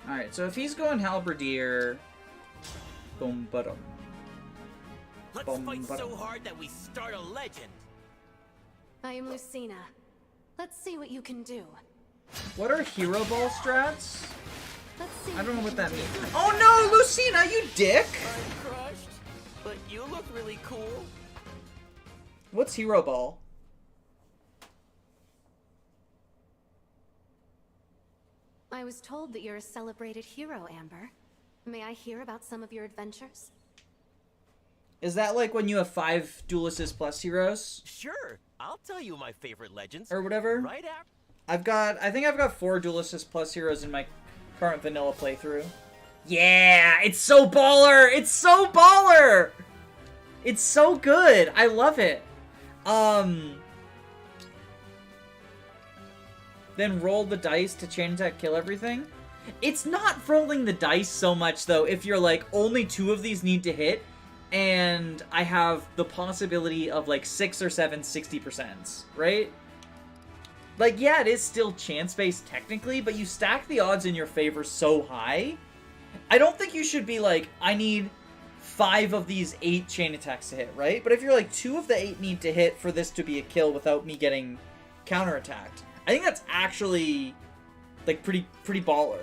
Alright, so if he's going halberdier, boom, ba-dum. Let's fight so hard that we start a legend. I am Lucina. Let's see what you can do. What are hero ball strats? Let's see. I don't know what that means. Oh no, Lucina, you dick! I'm crushed, but you look really cool. What's hero ball? I was told that you're a celebrated hero, Amber. May I hear about some of your adventures? Is that like when you have 5 Duelists Plus heroes? Sure, I'll tell you my favorite legends. Or whatever? Right after. I think I've got 4 Duelists Plus heroes in my current vanilla playthrough. Yeah, it's so baller! It's so baller! It's so good! I love it. Then roll the dice to chain attack kill everything. It's not rolling the dice so much, though, if you're like, only 2 of these need to hit, and I have the possibility of like 6 or 7 60%, right? Like, yeah, it is still chance-based technically, but you stack the odds in your favor so high. I don't think you should be like, I need 5 of these 8 chain attacks to hit, right? But if you're like, 2 of the 8 need to hit for this to be a kill without me getting counterattacked, I think that's actually, like, pretty baller.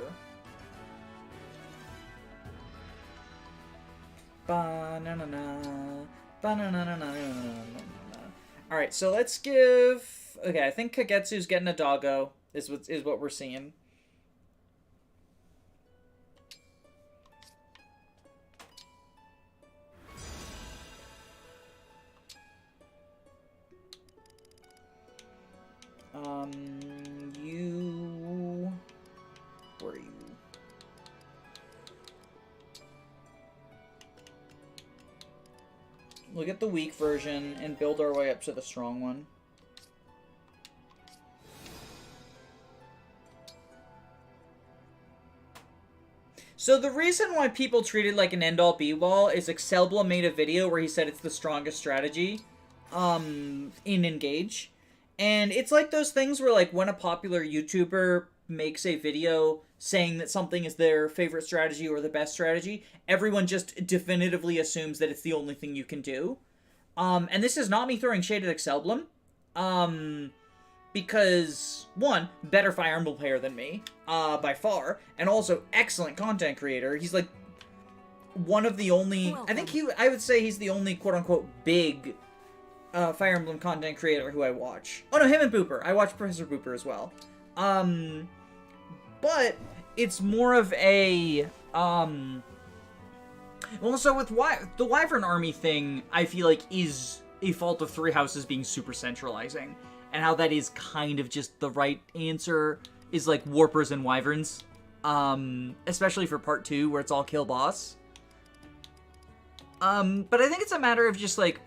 Alright, so let's give... Okay, I think Kagetsu's getting a doggo, is what we're seeing. You... Where are you? We'll get the weak version and build our way up to the strong one. So the reason why people treat it like an end-all be-all is Excelbla made a video where he said it's the strongest strategy in Engage. And it's like those things where, like, when a popular YouTuber makes a video saying that something is their favorite strategy or the best strategy, everyone just definitively assumes that it's the only thing you can do. And this is not me throwing shade at Excelblem. Because, one, better Fire Emblem player than me, by far, and also excellent content creator. He's, like, one of the only... I would say he's the only quote-unquote big Fire Emblem content creator who I watch. Oh no, him and Booper. I watch Professor Booper as well. But it's more of a, well, so with the Wyvern Army thing, I feel like is a fault of Three Houses being super centralizing. And how that is kind of just the right answer is like Warpers and Wyverns. Especially for part 2 where it's all kill boss. But I think it's a matter of just like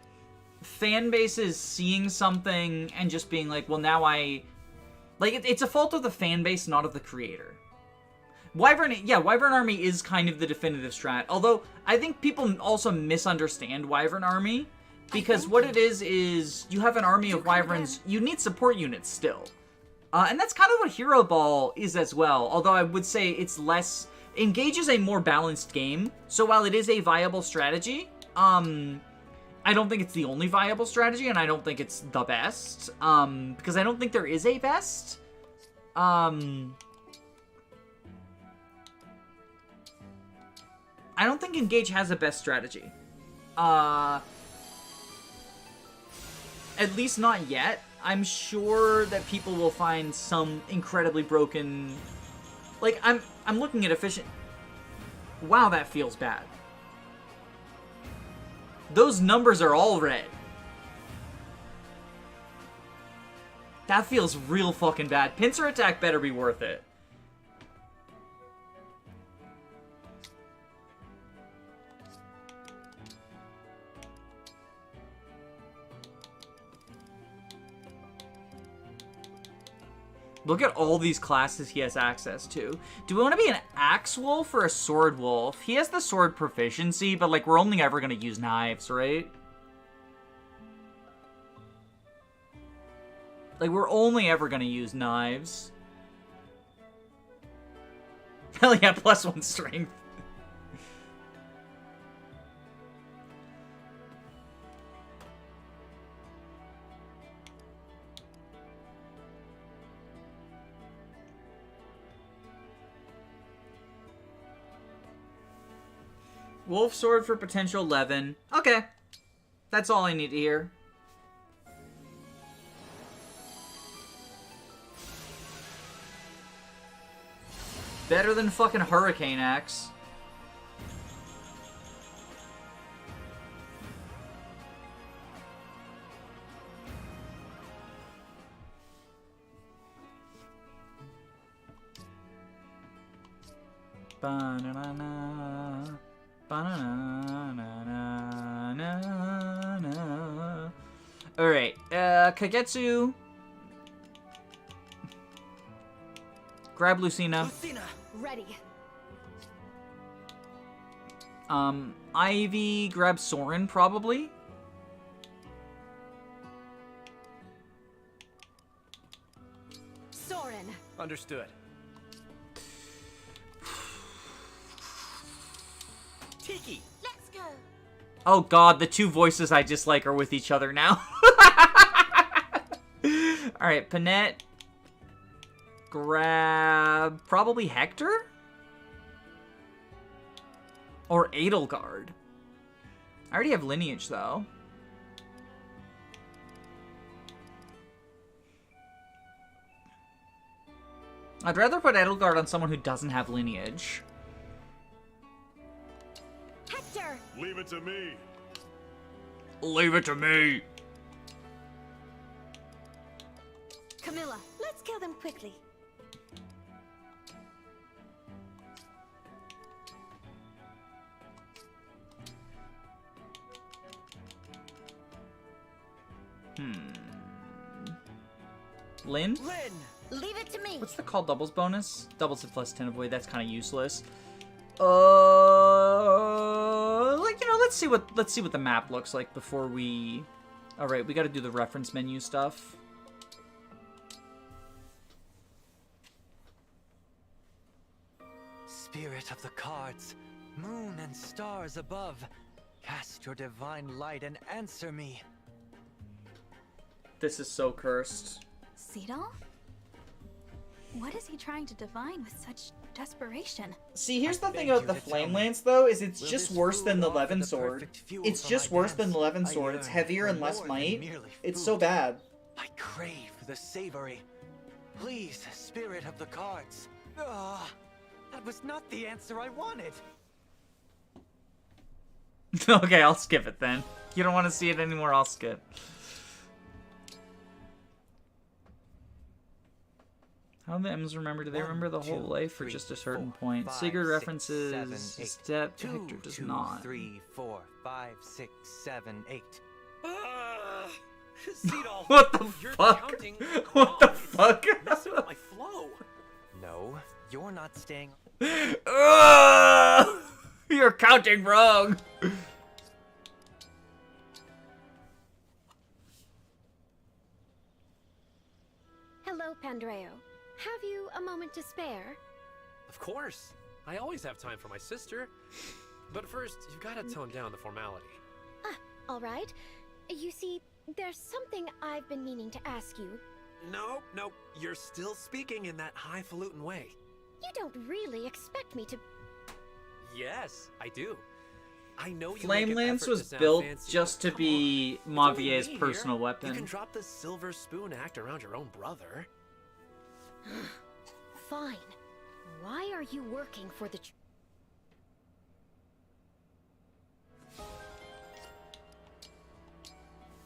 fan bases seeing something and just being like, well, now it's a fault of the fan base, not of the creator. Wyvern Army is kind of the definitive strat, although I think people also misunderstand Wyvern Army, because what it is you have an army of Wyverns, you need support units still. And that's kind of what Hero Ball is as well, although I would say it's less... Engage is a more balanced game, so while it is a viable strategy, I don't think it's the only viable strategy, and I don't think it's the best, because I don't think there is a best. I don't think Engage has a best strategy. At least not yet. I'm sure that people will find some incredibly broken... Like, I'm looking at efficient... Wow, that feels bad. Those numbers are all red. That feels real fucking bad. Pincer attack better be worth it. Look at all these classes he has access to. Do we want to be an axe wolf or a sword wolf? He has the sword proficiency, but like we're only ever going to use knives, right? Like we're only ever going to use knives. Hell yeah, +1 strength. Wolf sword for potential 11. Okay. That's all I need to hear. Better than fucking Hurricane Axe. Ba-na-na-na. Ba-na-na-na-na-na. Alright, Kagetsu. Grab Lucina. Ready. Ivy, grab Soren, probably. Soren. Understood. Tiki. Let's go. Oh god, the two voices I dislike are with each other now. Alright, Panette. Grab probably Hector? Or Edelgard. I already have lineage though. I'd rather put Edelgard on someone who doesn't have lineage. Hector! Leave it to me. Leave it to me. Camilla, let's kill them quickly. Lynn? Leave it to me. What's the call doubles bonus? Doubles at +10 avoid. That's kind of useless. Like, you know, let's see what the map looks like before we. All right, we got to do the reference menu stuff. Spirit of the cards, moon and stars above, cast your divine light and answer me. This is so cursed. Cedal? What is he trying to divine with such desperation? See, here's the thing about the Flame Lance, though, is it's just worse than the Levin Sword. It's just worse than the Levin Sword. It's heavier and less might. It's so bad. I crave the savory. Please, spirit of the cards. Ah, that was not the answer I wanted. Okay, I'll skip it then. You don't want to see it anymore, I'll skip. How do the M's remember? Do they remember the whole life or just a certain point? Sigurd references step, Hector does not. 3, 4, 5, 6, 7, 8. Cedal, What the you're fuck? counting What the wrong. fuck? It's messing up my flow. No, you're not staying. You're counting wrong. Hello, Pandreo. Have you a moment to spare? Of course. I always have time for my sister. But first, you've got to tone down the formality. Ah, all right. You see, there's something I've been meaning to ask you. No, you're still speaking in that highfalutin way. You don't really expect me to... Yes, I do. I know you Flame make an Lance effort was to sound built fancy, just to but be come on. It's only Mavier's me personal here. weapon. You can drop the silver spoon act around your own brother. Fine. Why are you working for the...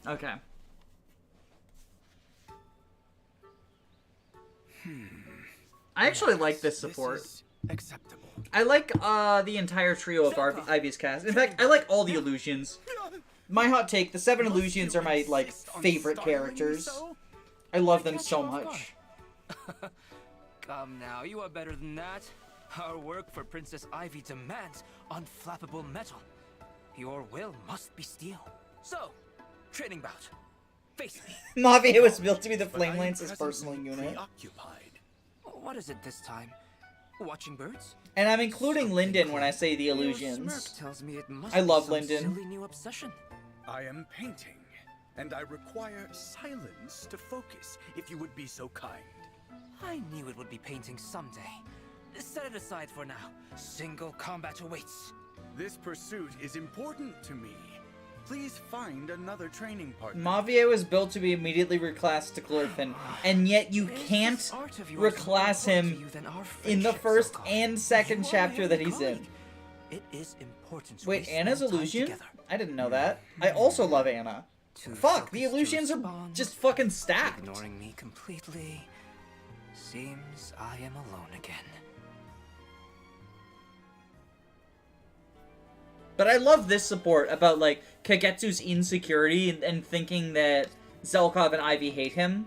Okay. I actually like this support. Acceptable. I like the entire trio of Ivy's cast. In fact, I like all the illusions. My hot take, the 7 illusions are my, like, favorite characters. I love them so much. Come now, you are better than that. Our work for Princess Ivy demands unflappable metal. Your will must be steel. So, training bout. Face me. Mafia was built to be the But I Flame am Lance's presently personal unit. preoccupied. What is it this time? Watching birds? And I'm including Lyndon when I say the Your illusions. smirk tells me it must I be love some Lyndon. silly new obsession. I am painting, and I require silence to focus, if you would be so kind. I knew it would be painting someday. Set it aside for now. Single combat awaits. This pursuit is important to me. Please find another training partner. Mafia was built to be immediately reclassed to Glurfin, and yet you can't reclass him in the first and second chapter that he's in. It is important. Wait, Anna's illusion? I didn't know that. I also love Anna. Fuck, the illusions are just fucking stacked. Ignoring me completely. Seems I am alone again. But I love this support about, like, Kagetsu's insecurity and thinking that Zelkov and Ivy hate him.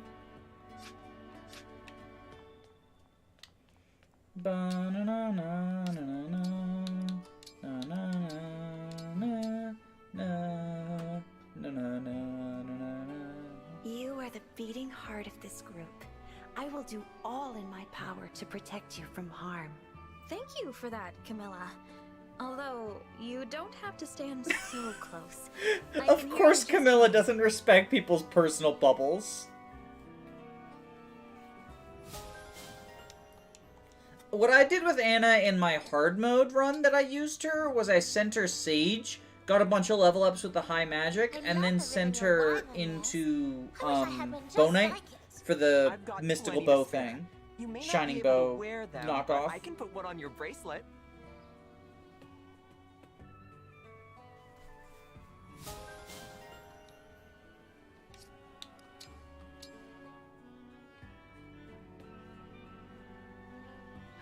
You are the beating heart of this group. I will do all in my power to protect you from harm. Thank you for that, Camilla. Although, you don't have to stand so close. Of course Camilla doesn't respect people's personal bubbles. What I did with Anna in my hard mode run that I used her was I sent her Sage, got a bunch of level ups with the high magic, and then sent her into Bow Knight for the mystical bow thing. You may not Shining be able bow to wear them, knockoff. but I can put one on your bracelet.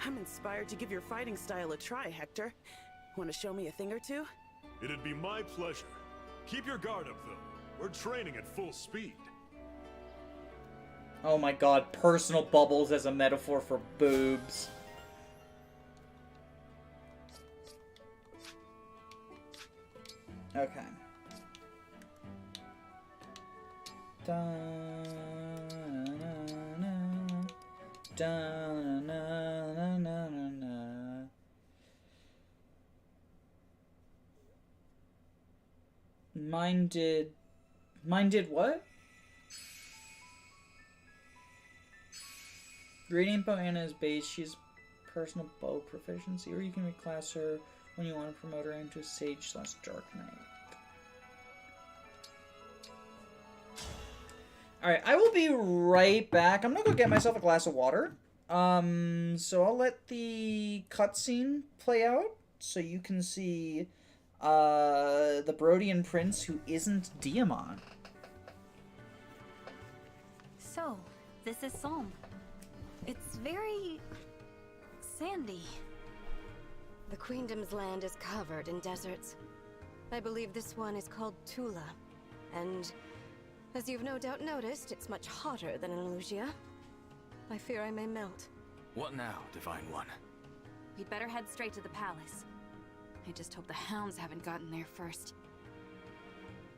I'm inspired to give your fighting style a try, Hector. Want to show me a thing or two? It'd be my pleasure. Keep your guard up, though. We're training at full speed. Oh my god, personal bubbles as a metaphor for boobs. Okay. Mine did what? Radiant Bow Anna is base. She's personal bow proficiency, or you can reclass her when you want to promote her into Sage/Dark Knight. Alright, I will be right back. I'm gonna go get myself a glass of water. So I'll let the cutscene play out so you can see the Brodian prince who isn't Diamond. So, this is Psalm. It's very sandy. The Queendom's land is covered in deserts. I believe this one is called Tula. And as you've no doubt noticed, it's much hotter than in Lugia. I fear I may melt. What now, Divine One? We'd better head straight to the palace. I just hope the hounds haven't gotten there first.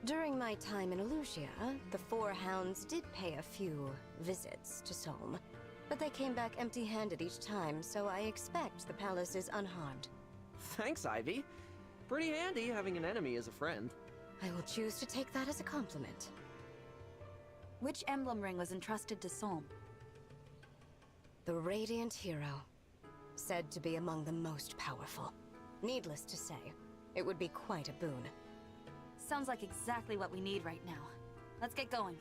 During my time in Elusia, the four hounds did pay a few visits to Solm, but they came back empty-handed each time, so I expect the palace is unharmed. Thanks, Ivy. Pretty handy having an enemy as a friend. I will choose to take that as a compliment. Which emblem ring was entrusted to Solm? The Radiant Hero, said to be among the most powerful. Needless to say, it would be quite a boon. Sounds like exactly what we need right now. Let's get going.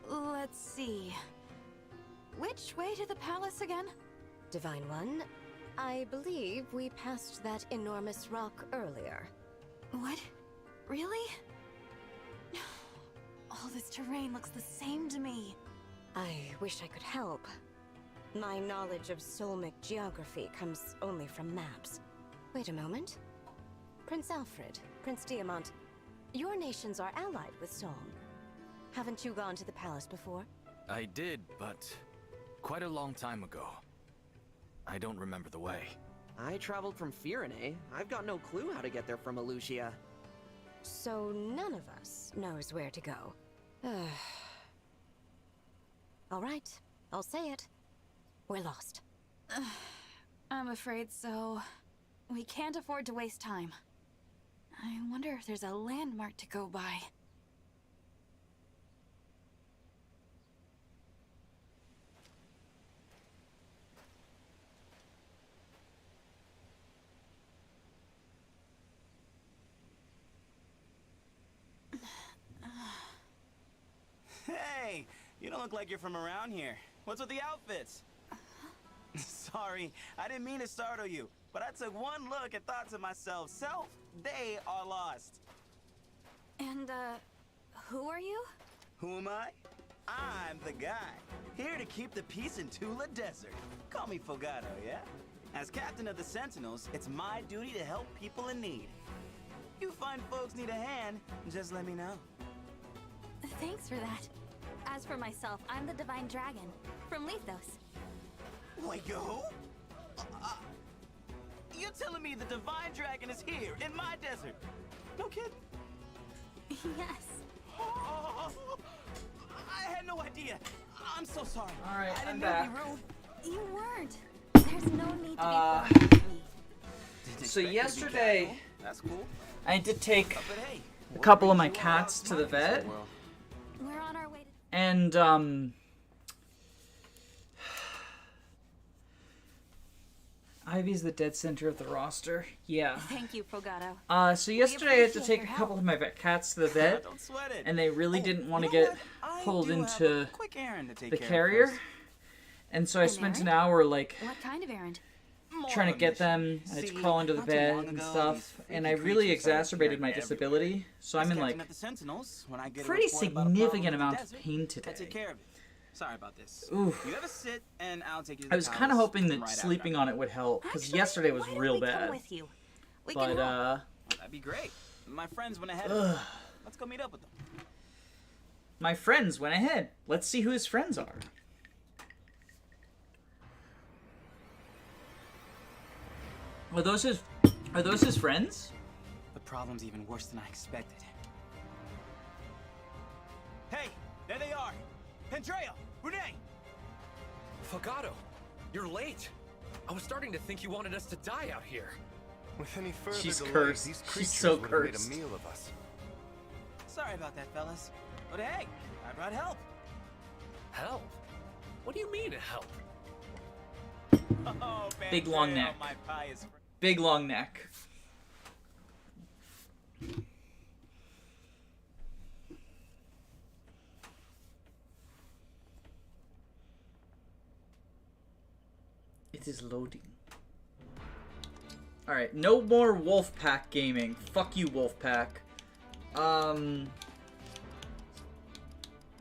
Let's see. Which way to the palace again? Divine One, I believe we passed that enormous rock earlier. What? Really? All this terrain looks the same to me. I wish I could help. My knowledge of Solmic geography comes only from maps. Wait a moment. Prince Alfred, Prince Diamant, your nations are allied with Song. Haven't you gone to the palace before? I did, but quite a long time ago. I don't remember the way. I traveled from Firene. I've got no clue how to get there from Elusia. So none of us knows where to go. All right, I'll say it. We're lost. I'm afraid so. We can't afford to waste time. I wonder if there's a landmark to go by. Hey, you don't look like you're from around here. What's with the outfits? Sorry, I didn't mean to startle you, but I took one look and thought to myself, self, they are lost. And, who are you? Who am I? I'm the guy, here to keep the peace in Tula Desert. Call me Fogado, yeah? As captain of the Sentinels, it's my duty to help people in need. You find folks need a hand, just let me know. Thanks for that. As for myself, I'm the Divine Dragon, from Lethos. Wait, yo? You're telling me the Divine Dragon is here, in my desert? No kidding? Yes. Oh, I had no idea. I'm so sorry. Alright, I didn't I'm back. mean to be rude. You weren't. There's no need to be friendly with me. So yesterday, That's cool. I did take But hey, a couple of my cats to the vet, We're on our way to... and Ivy's the dead center of the roster. Yeah. Thank you, Fogado. So yesterday I had to take a couple of my cats to the vet, Don't sweat it. and they really Oh, didn't want to you know get what? I pulled do have into a quick errand to take the care of carrier, first. and so I spent an hour like What kind of errand? trying to get them. I had to crawl into the not too bed long and ago, stuff, these and freaky I really creatures started exacerbated appearing my everywhere. disability. So I'm As in captain like of the Sentinels, when I get a pretty report about a problem significant in the amount of desert, pain I today. take care of it. Sorry about this. Oof. You ever sit and I'll take you to the I was kind of palace hoping that right sleeping after. on it would help, because yesterday was real bad. with you? We But can help. That'd be great. My friends went ahead. Ugh. Let's go meet up with them. My friends went ahead. Let's see who his friends are. Are those his friends? The problem's even worse than I expected. Hey, there they are. Andrea, Renee. Fogado, you're late. I was starting to think you wanted us to die out here. With any further She's delay, cursed. these She's creatures so would have made a cursed. meal of us. Sorry about that, fellas. But hey, I brought help. Help? What do you mean help? Oh, Big long Bandrea, neck. my pie is Big long neck. It is loading. Alright, no more Wolfpack gaming. Fuck you, Wolfpack.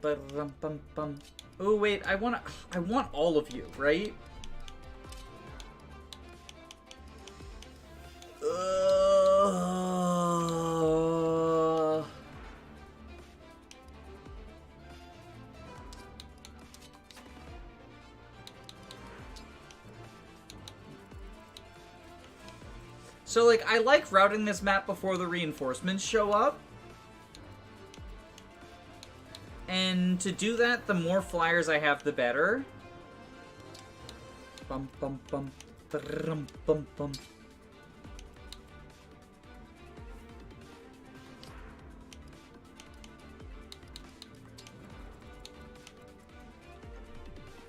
Ba-rum-bum-bum. Oh wait, I want all of you, right? So, like, I like routing this map before the reinforcements show up. And to do that, the more flyers I have, the better. Bum bum bum. Bum bum bum.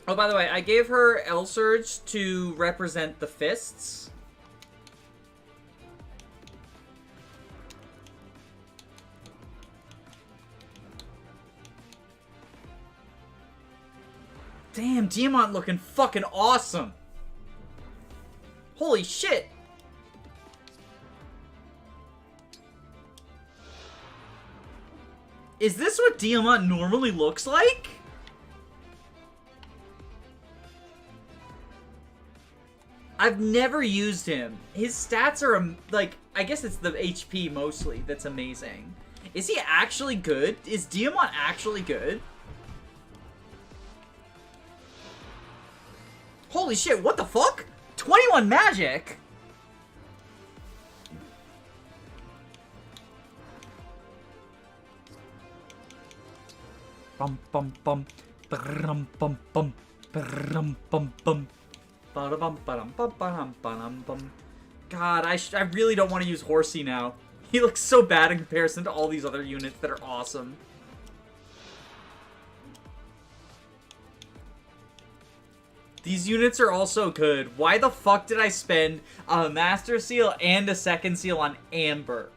Oh, by the way, I gave her L Surge to represent the fists. Damn, Diamant looking fucking awesome. Holy shit. Is this what Diamant normally looks like? I've never used him. His stats are, like, I guess it's the HP mostly that's amazing. Is he actually good? Is Diamant actually good? Holy shit, what the fuck? 21 magic? Bum bum bum. Brum bum bum. Brum bum bum. Ba-da-bum, ba-dum, ba-ba-dum, ba-dum, bum. God, I really don't want to use Horsey now. He looks so bad in comparison to all these other units that are awesome. These units are also good. Why the fuck did I spend a Master Seal and a second seal on Amber?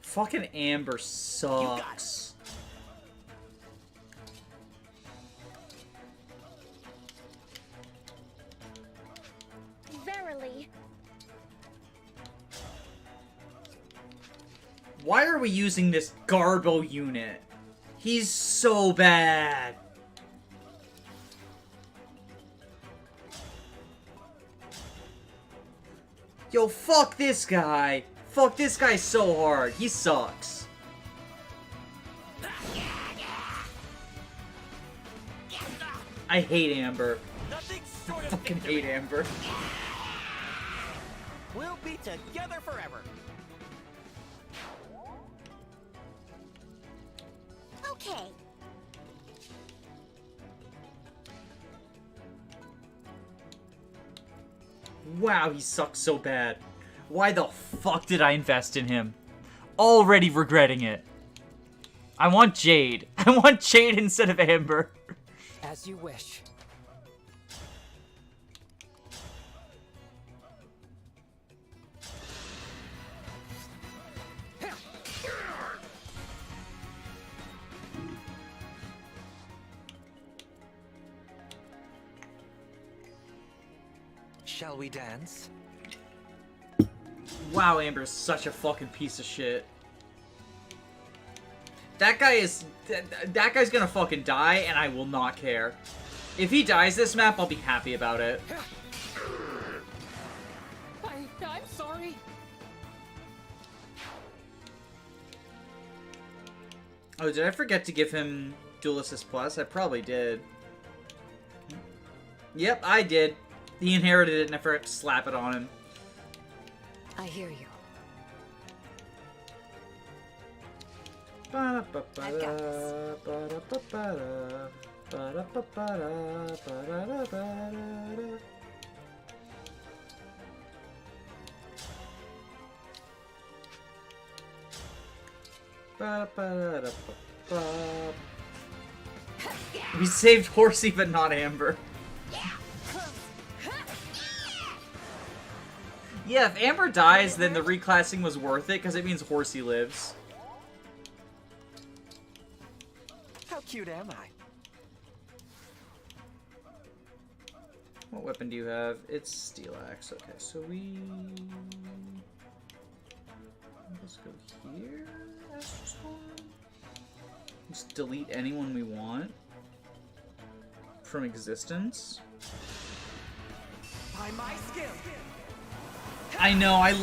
Fucking Amber sucks. Verily. Why are we using this Garbo unit? He's so bad. Yo, fuck this guy. Fuck this guy so hard. He sucks. I hate Amber. I fucking hate Amber. We'll be together forever. Okay. Wow, he sucks so bad. Why the fuck did I invest in him? Already regretting it. I want Jade. I want Jade instead of Amber. As you wish. Shall we dance? Wow, Amber's such a fucking piece of shit. That guy is... That guy's gonna fucking die, and I will not care. If he dies this map, I'll be happy about it. I'm sorry. Oh, did I forget to give him Dual Assist Plus? I probably did. Yep, I did. He inherited it, and I forgot to slap it on him. I hear you. I've got this. We saved Horsey, but not Amber. Yeah, if Amber dies, then the reclassing was worth it, because it means Horsey lives. How cute am I? What weapon do you have? It's Steel Axe. Okay, so we... Let's go here. Just delete anyone we want from existence. By my skill. I know, I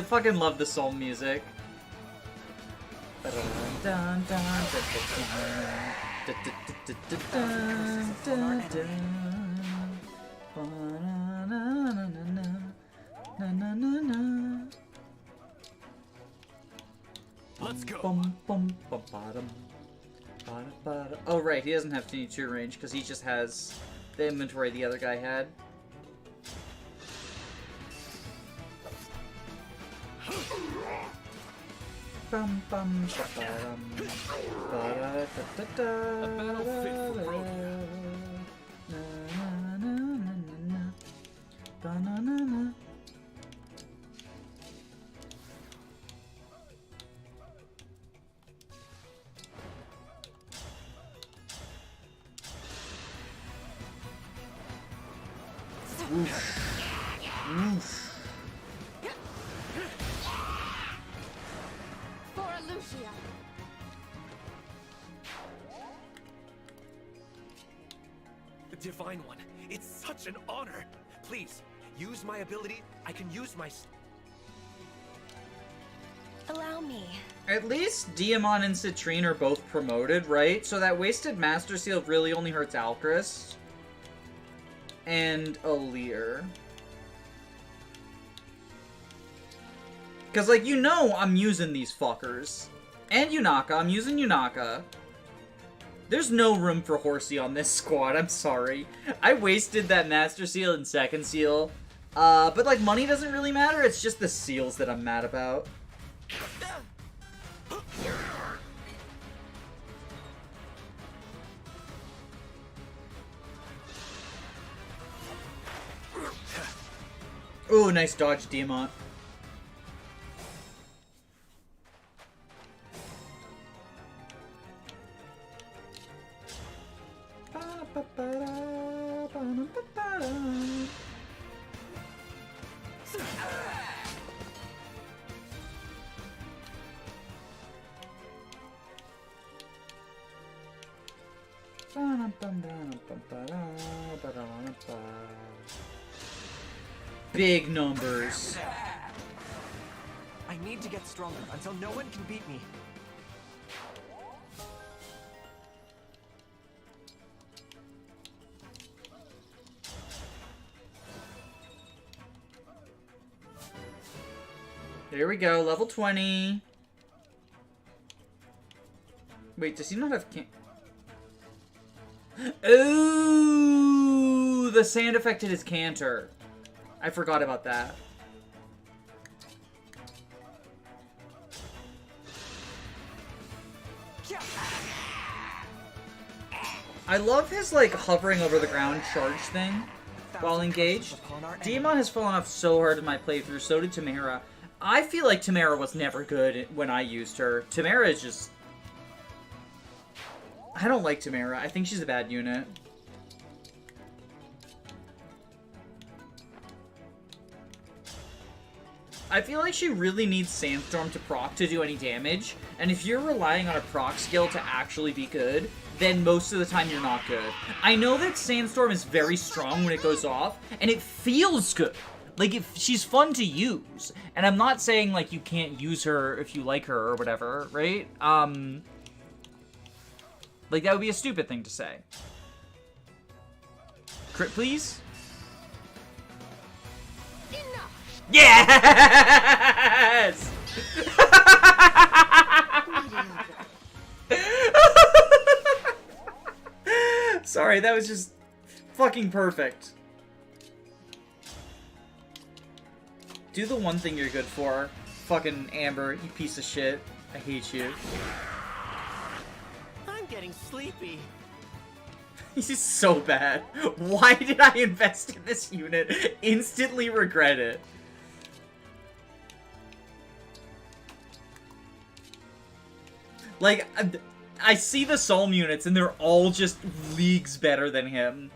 fucking love the soul music. Let's go. Oh right, he doesn't have 22 range because he just has the inventory the other guy had. Bum, bum, ba-ba-dum, ba-da-da-da-da, A battle fit for rodeo. na-na-na-na-na, ba-na-na-na. Divine One, it's such an honor. Please, use my ability. I can use my... Allow me. At least Diamond and Citrine are both promoted, right? So that wasted Master Seal really only hurts Alcris. And Alear. Because, like, you know I'm using these fuckers. And Yunaka. I'm using Yunaka. There's no room for Horsey on this squad. I'm sorry. I wasted that Master Seal and Second Seal. But, like, money doesn't really matter. It's just the seals that I'm mad about. Ooh, nice dodge, Diamond. Big numbers. I need to get stronger until no one can beat me. There we go, level 20. Wait, does he not have Ooh, the sand affected his canter. I forgot about that. I love his, like, hovering over the ground charge thing while engaged. Diamond has fallen off so hard in my playthrough, so did Tamara. I feel like Tamara was never good when I used her. Tamara is just... I don't like Tamara. I think she's a bad unit. I feel like she really needs Sandstorm to proc to do any damage, and if you're relying on a proc skill to actually be good, then most of the time you're not good. I know that Sandstorm is very strong when it goes off, and it feels good. Like, if she's fun to use, and I'm not saying, like, you can't use her if you like her or whatever, right? Like, that would be a stupid thing to say. Crit, please? Yes! Sorry, that was just fucking perfect. Do the one thing you're good for. Fucking Amber, you piece of shit. I hate you. I'm getting sleepy. This is so bad. Why did I invest in this unit? Instantly regret it. Like, I see the Psalm units, and they're all just leagues better than him.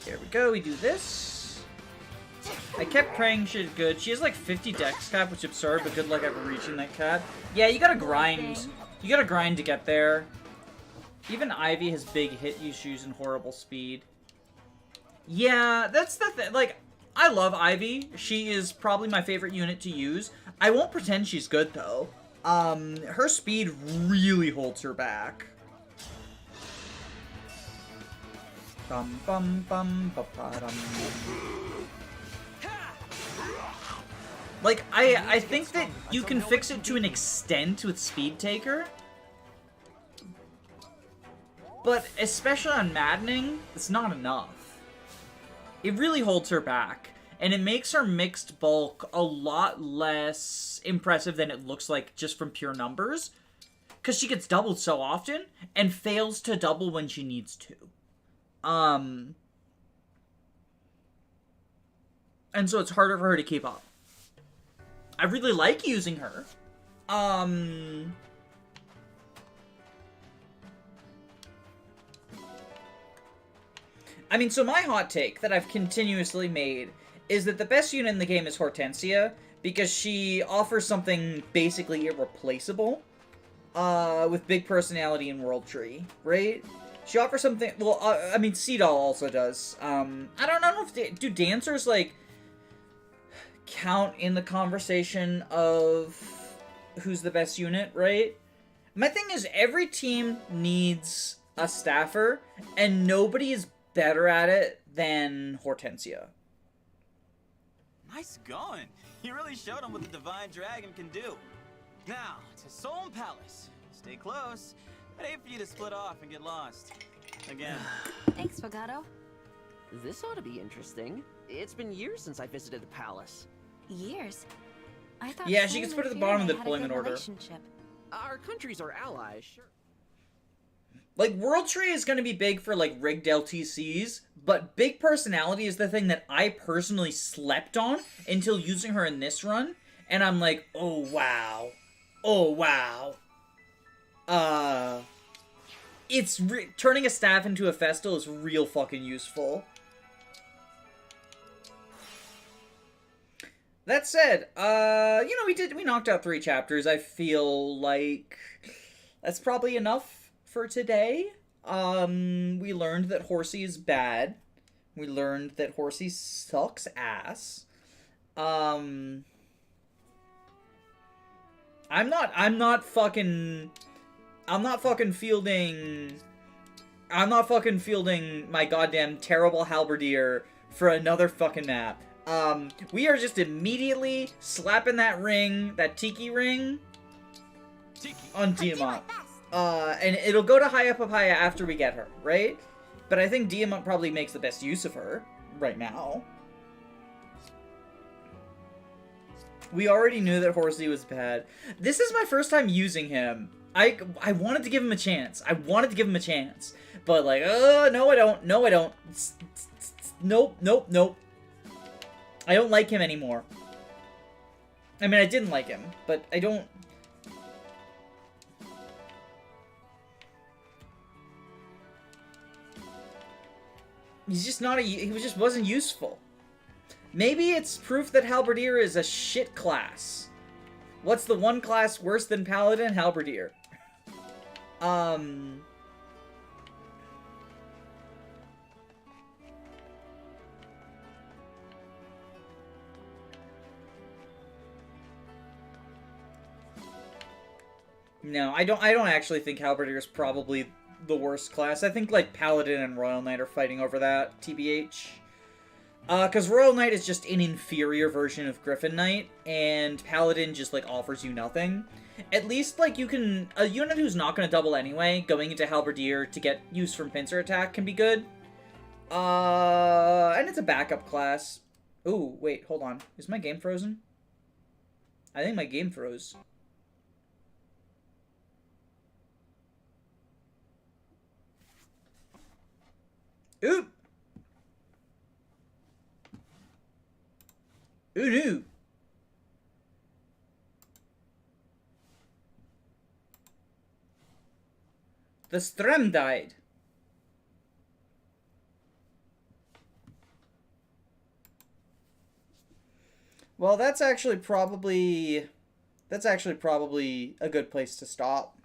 There we go, we do this. I kept praying she's good. She has like 50 dex cap, which is absurd, but good luck ever reaching that cap. Yeah, you gotta grind. You gotta grind to get there. Even Ivy has big hit issues and horrible speed. Yeah, that's the thing. Like, I love Ivy. She is probably my favorite unit to use. I won't pretend she's good, though. Her speed really holds her back. Bum bum bum ba ba dum. Like, I think that you can fix it to an extent with Speed Taker. But especially on Maddening, it's not enough. It really holds her back. And it makes her mixed bulk a lot less impressive than it looks like just from pure numbers. because she gets doubled so often and fails to double when she needs to. And so it's harder for her to keep up. I really like using her. I mean, so my hot take that I've continuously made is that the best unit in the game is Hortensia, because she offers something basically irreplaceable, with big personality and World Tree, right? She offers something, well, I mean, Seadoll also does. I don't know if, do dancers, like, count in the conversation of who's the best unit, right? My thing is, every team needs a staffer, and nobody is better at it than Hortensia. Nice going. You really showed them what the Divine Dragon can do. Now, to Solm Palace. Stay close. I'd hate for you to split off and get lost. Again. Thanks, Fogato. This ought to be interesting. It's been years since I visited the palace. Years? I thought Yeah, she gets put at the bottom of the deployment order. Our countries are allies, sure. Like, World Tree is going to be big for, like, rigged LTCs, but big personality is the thing that I personally slept on until using her in this run, and I'm like, oh, wow. Oh, wow. Turning a staff into a Festal is real fucking useful. That said, you know, we knocked out 3 chapters. I feel like that's probably enough for today. We learned that Horsey is bad. We learned that Horsey sucks ass. I'm not fucking fielding my goddamn terrible halberdier for another fucking map. We are just immediately slapping that ring, that tiki ring, on Diamant. And it'll go to Haya Papaya after we get her, right? But I think Diamant probably makes the best use of her right now. We already knew that Horsey was bad. This is my first time using him. I wanted to give him a chance. But like, no I don't. Nope. I don't like him anymore. I mean, I didn't like him, but I don't... He's just not he just wasn't useful. Maybe it's proof that Halberdier is a shit class. What's the one class worse than Paladin? Halberdier. No, I don't actually think Halberdier is probably the worst class. I think, like, Paladin and Royal Knight are fighting over that, TBH. Because Royal Knight is just an inferior version of Griffin Knight, and Paladin just, like, offers you nothing. At least, like, you can... A unit who's not going to double anyway, going into Halberdier to get use from pincer attack can be good. And it's a backup class. Ooh, wait, hold on. Is my game frozen? I think my game froze. Oop! Ooh, no! The stream died. Well, that's actually probably a good place to stop.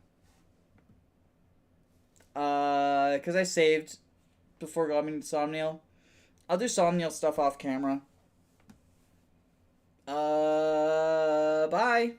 Because I saved before going to Somniel. I'll do Somniel stuff off camera. Bye.